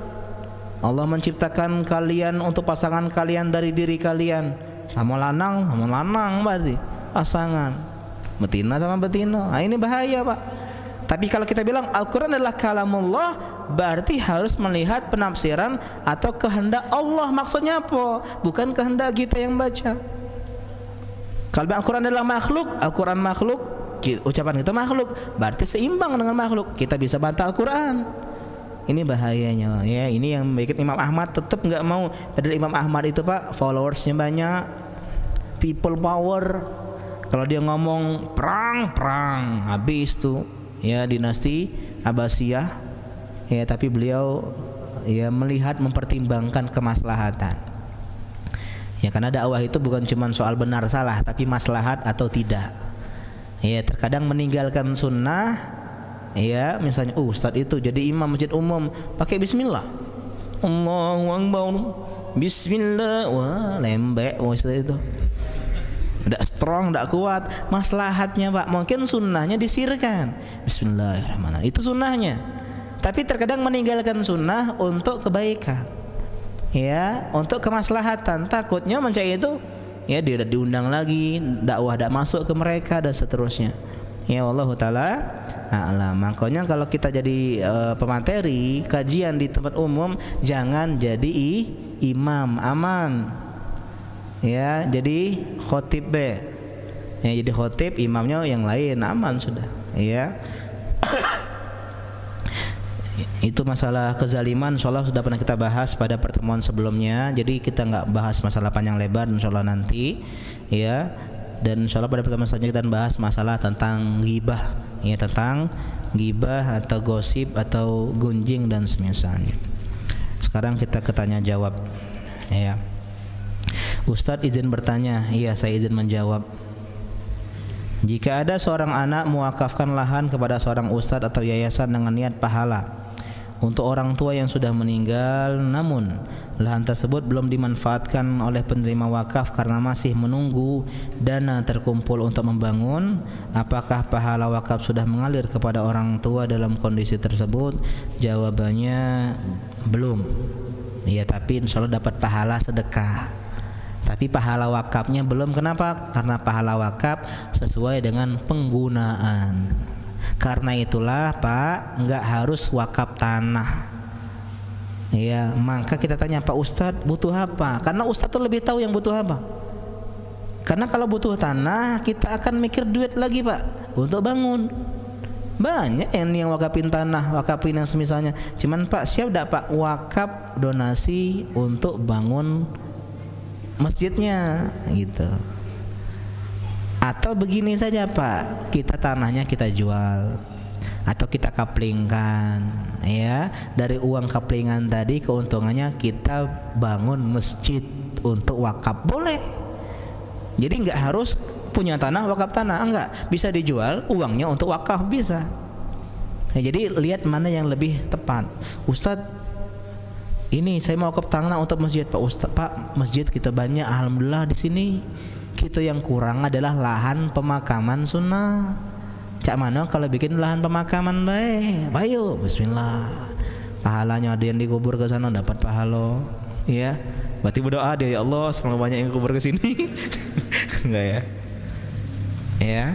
Allah menciptakan kalian untuk pasangan kalian dari diri kalian. Sama lanang berarti pasangan betina sama betina. Nah, ini bahaya, Pak. Tapi kalau kita bilang Al-Quran adalah kalamullah, berarti harus melihat penafsiran atau kehendak Allah. Maksudnya apa? Bukan kehendak kita yang baca. Kalau Al-Quran adalah makhluk, Al-Quran makhluk, ucapan kita makhluk, berarti seimbang dengan makhluk. Kita bisa bantah Al-Quran. Ini bahayanya ya. Ini yang bikin Imam Ahmad tetap nggak mau. Padahal Imam Ahmad itu Pak followersnya banyak, people power. Kalau dia ngomong perang habis tuh ya dinasti Abbasiyah ya. Tapi beliau ya melihat, mempertimbangkan kemaslahatan ya, karena dakwah itu bukan cuma soal benar salah, tapi maslahat atau tidak ya. Terkadang meninggalkan sunnah ya, misalnya ustadz itu jadi imam masjid umum pakai bismillah, Allahu Akbar, bismillah, wah lembek ustadz itu, tidak strong, tidak kuat. Maslahatnya Pak, mungkin sunnahnya disirkan, bismillahirrahmanirrahim, itu sunnahnya. Tapi terkadang meninggalkan sunnah untuk kebaikan ya, untuk kemaslahatan. Takutnya mencari itu ya dia diundang lagi, dakwah tidak masuk ke mereka dan seterusnya ya. Wallahu taala a'lam. Makanya kalau kita jadi pemateri kajian di tempat umum, jangan jadi imam, aman ya. Jadi khotib be ya, jadi khotib, imamnya yang lain, aman sudah ya. Itu masalah kezaliman insyaallah sudah pernah kita bahas pada pertemuan sebelumnya. Jadi kita nggak bahas masalah panjang lebar insyaallah nanti ya. Dan insyaallah pada pertemuan selanjutnya kita bahas masalah tentang ghibah ya, tentang ghibah atau gosip atau gunjing dan semisalnya. Sekarang kita ke tanya jawab ya. Ustadz izin bertanya. Iya, saya izin menjawab. Jika ada seorang anak mewakafkan lahan kepada seorang ustadz atau yayasan dengan niat pahala untuk orang tua yang sudah meninggal, namun lahan tersebut belum dimanfaatkan oleh penerima wakaf karena masih menunggu dana terkumpul untuk membangun, apakah pahala wakaf sudah mengalir kepada orang tua dalam kondisi tersebut? Jawabannya belum ya, tapi insya Allah dapat pahala sedekah, tapi pahala wakafnya belum. Kenapa? Karena pahala wakaf sesuai dengan penggunaan. Karena itulah Pak, enggak harus wakaf tanah ya. Maka kita tanya, Pak Ustadz butuh apa? Karena Ustadz tuh lebih tahu yang butuh apa. Karena kalau butuh tanah, kita akan mikir duit lagi Pak untuk bangun. Banyak yang wakafin tanah, wakafin yang semisalnya. Cuman Pak, siap enggak Pak wakaf donasi untuk bangun masjidnya gitu. Atau begini saja Pak, kita tanahnya kita jual atau kita kaplingkan ya. Dari uang kaplingan tadi keuntungannya kita bangun masjid untuk wakaf, boleh. Jadi enggak harus punya tanah wakaf tanah, enggak, bisa dijual uangnya untuk wakaf bisa ya. Jadi lihat mana yang lebih tepat. Ustadz ini saya mau wakaf tanah untuk masjid. Pak Ustadz, Pak masjid kita banyak alhamdulillah di sini. Kita yang kurang adalah lahan pemakaman sunnah. Cak mana kalau bikin lahan pemakaman baik, ayo bismillah. Pahalanya ada yang dikubur ke sana dapat pahala ya. Berarti berdoa deh, ya Allah semoga banyak yang kubur ke sini. Enggak ya? Ya.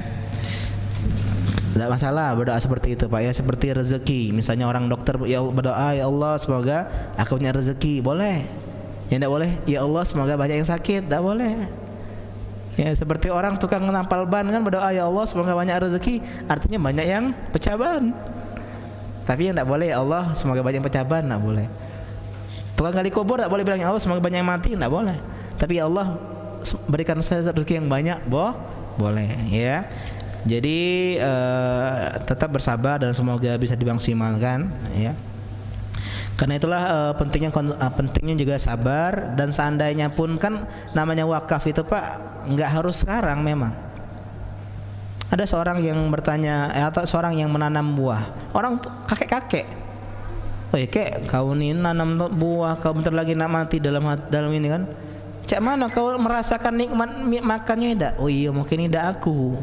Tidak masalah berdoa seperti itu Pak ya. Seperti rezeki, misalnya orang dokter ya berdoa, ya Allah semoga aku punya rezeki, boleh. Ya tidak boleh, ya Allah semoga banyak yang sakit, tidak boleh. Ya seperti orang tukang nampal ban kan berdoa, ya Allah semoga banyak rezeki, artinya banyak yang pecah ban. Tapi yang tidak boleh, ya Allah semoga banyak yang pecah ban, tidak boleh. Tukang gali kubur tidak boleh bilang ya Allah semoga banyak yang mati, tidak boleh. Tapi ya Allah berikan saya rezeki yang banyak, boleh ya. Jadi tetap bersabar dan semoga bisa dimaksimalkan ya. Karena itulah pentingnya juga sabar. Dan seandainya pun kan namanya wakaf itu Pak nggak harus sekarang. Memang ada seorang yang bertanya atau seorang yang menanam buah, orang kakek-kakek, oh ya kek kau ini nanam buah, kau bentar lagi nak mati dalam ini kan, cak mana kau merasakan nikmat makannya tidak? Oh iya mungkin tidak aku,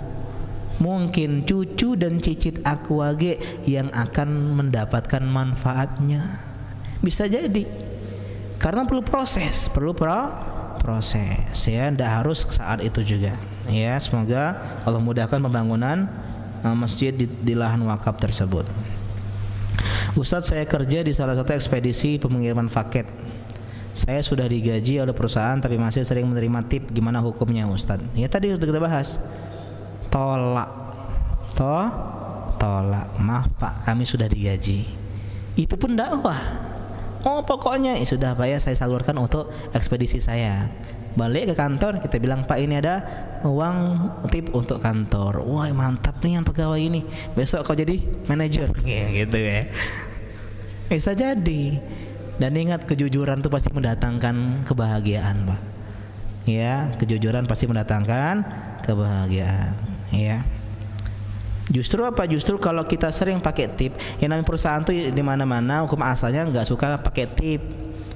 mungkin cucu dan cicit aku age yang akan mendapatkan manfaatnya. Bisa jadi, karena perlu proses, proses ya, tidak harus saat itu juga ya. Semoga Allah mudahkan pembangunan masjid di lahan wakaf tersebut. Ustadz, saya kerja di salah satu ekspedisi pengiriman paket. Saya sudah digaji oleh perusahaan tapi masih sering menerima tip. Gimana hukumnya Ustadz? Ya tadi sudah kita bahas. Tolak. Tolak. Maaf Pak, kami sudah digaji. Itu pun dakwah. Oh pokoknya sudah Pak ya, saya salurkan untuk ekspedisi saya. Balik ke kantor, kita bilang Pak ini ada uang tip untuk kantor. Wah mantap nih yang pegawai ini, besok kau jadi manajer gitu ya. Bisa jadi. Dan ingat, kejujuran itu pasti mendatangkan kebahagiaan Pak. Ya, kejujuran pasti mendatangkan kebahagiaan. Ya. Justru apa? Justru kalau kita sering pakai tip, yang namanya perusahaan tuh di mana-mana hukum asalnya nggak suka pakai tip.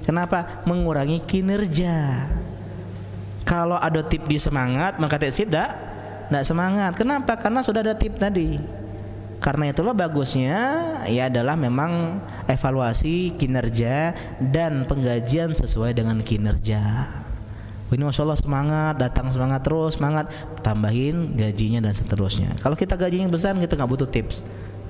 Kenapa? Mengurangi kinerja. Kalau ada tip di semangat, maka tip tidak semangat. Kenapa? Karena sudah ada tip tadi. Karena itulah bagusnya ya adalah memang evaluasi kinerja dan penggajian sesuai dengan kinerja. Ini Masya Allah semangat, datang semangat terus, semangat, tambahin gajinya dan seterusnya. Kalau kita gajinya besar, kita nggak butuh tips.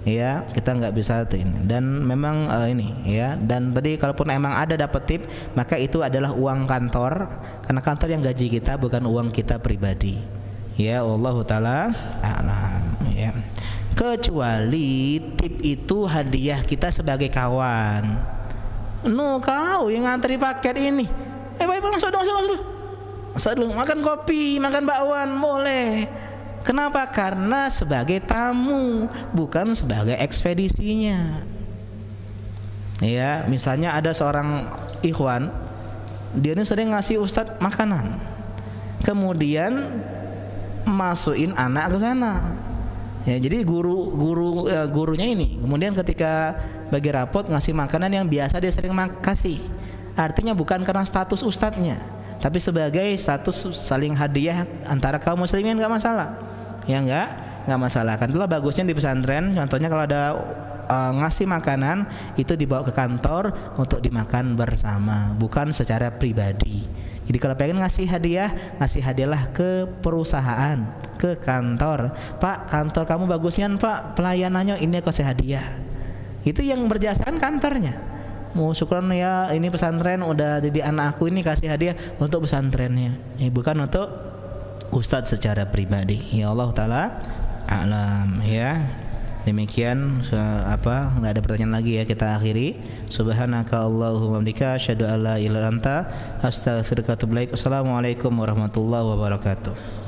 Ya, kita nggak bisa ini. Dan memang ini ya. Dan tadi kalaupun emang ada dapat tip, maka itu adalah uang kantor, karena kantor yang gaji kita, bukan uang kita pribadi. Ya, Allahu taala a'lam. Ya. Kecuali tip itu hadiah kita sebagai kawan. No, kau yang ngantri paket ini. Baik, masuk dulu. Makan kopi, makan bakwan, boleh. Kenapa? Karena sebagai tamu, bukan sebagai ekspedisinya. Ya, misalnya ada seorang ikhwan, dia ini sering ngasih ustadz makanan, kemudian masukin anak ke sana. Ya, jadi gurunya ini, kemudian ketika bagi rapot ngasih makanan yang biasa dia sering kasih. Artinya bukan karena status ustadznya, tapi sebagai status saling hadiah antara kaum muslimin, nggak masalah. Ya nggak masalah. Kan itulah bagusnya di pesantren. Contohnya kalau ada ngasih makanan itu dibawa ke kantor untuk dimakan bersama, bukan secara pribadi. Jadi kalau pengen ngasih hadiahlah ke perusahaan, ke kantor. Pak, kantor kamu bagusnya Pak, pelayanannya ini aku kasih hadiah. Itu yang berjasa kantornya. Mau syukuran ya, ini pesantren udah jadi anak aku, ini kasih hadiah untuk pesantrennya. Bukan untuk ustadz secara pribadi. Ya Allah taala a'lam ya. Demikian nggak ada pertanyaan lagi ya, kita akhiri. Subhanaka Allahumma bihamdika asyhadu an la ilaha illa anta astaghfiruka wa atubu ilaik. Assalamualaikum warahmatullahi wabarakatuh.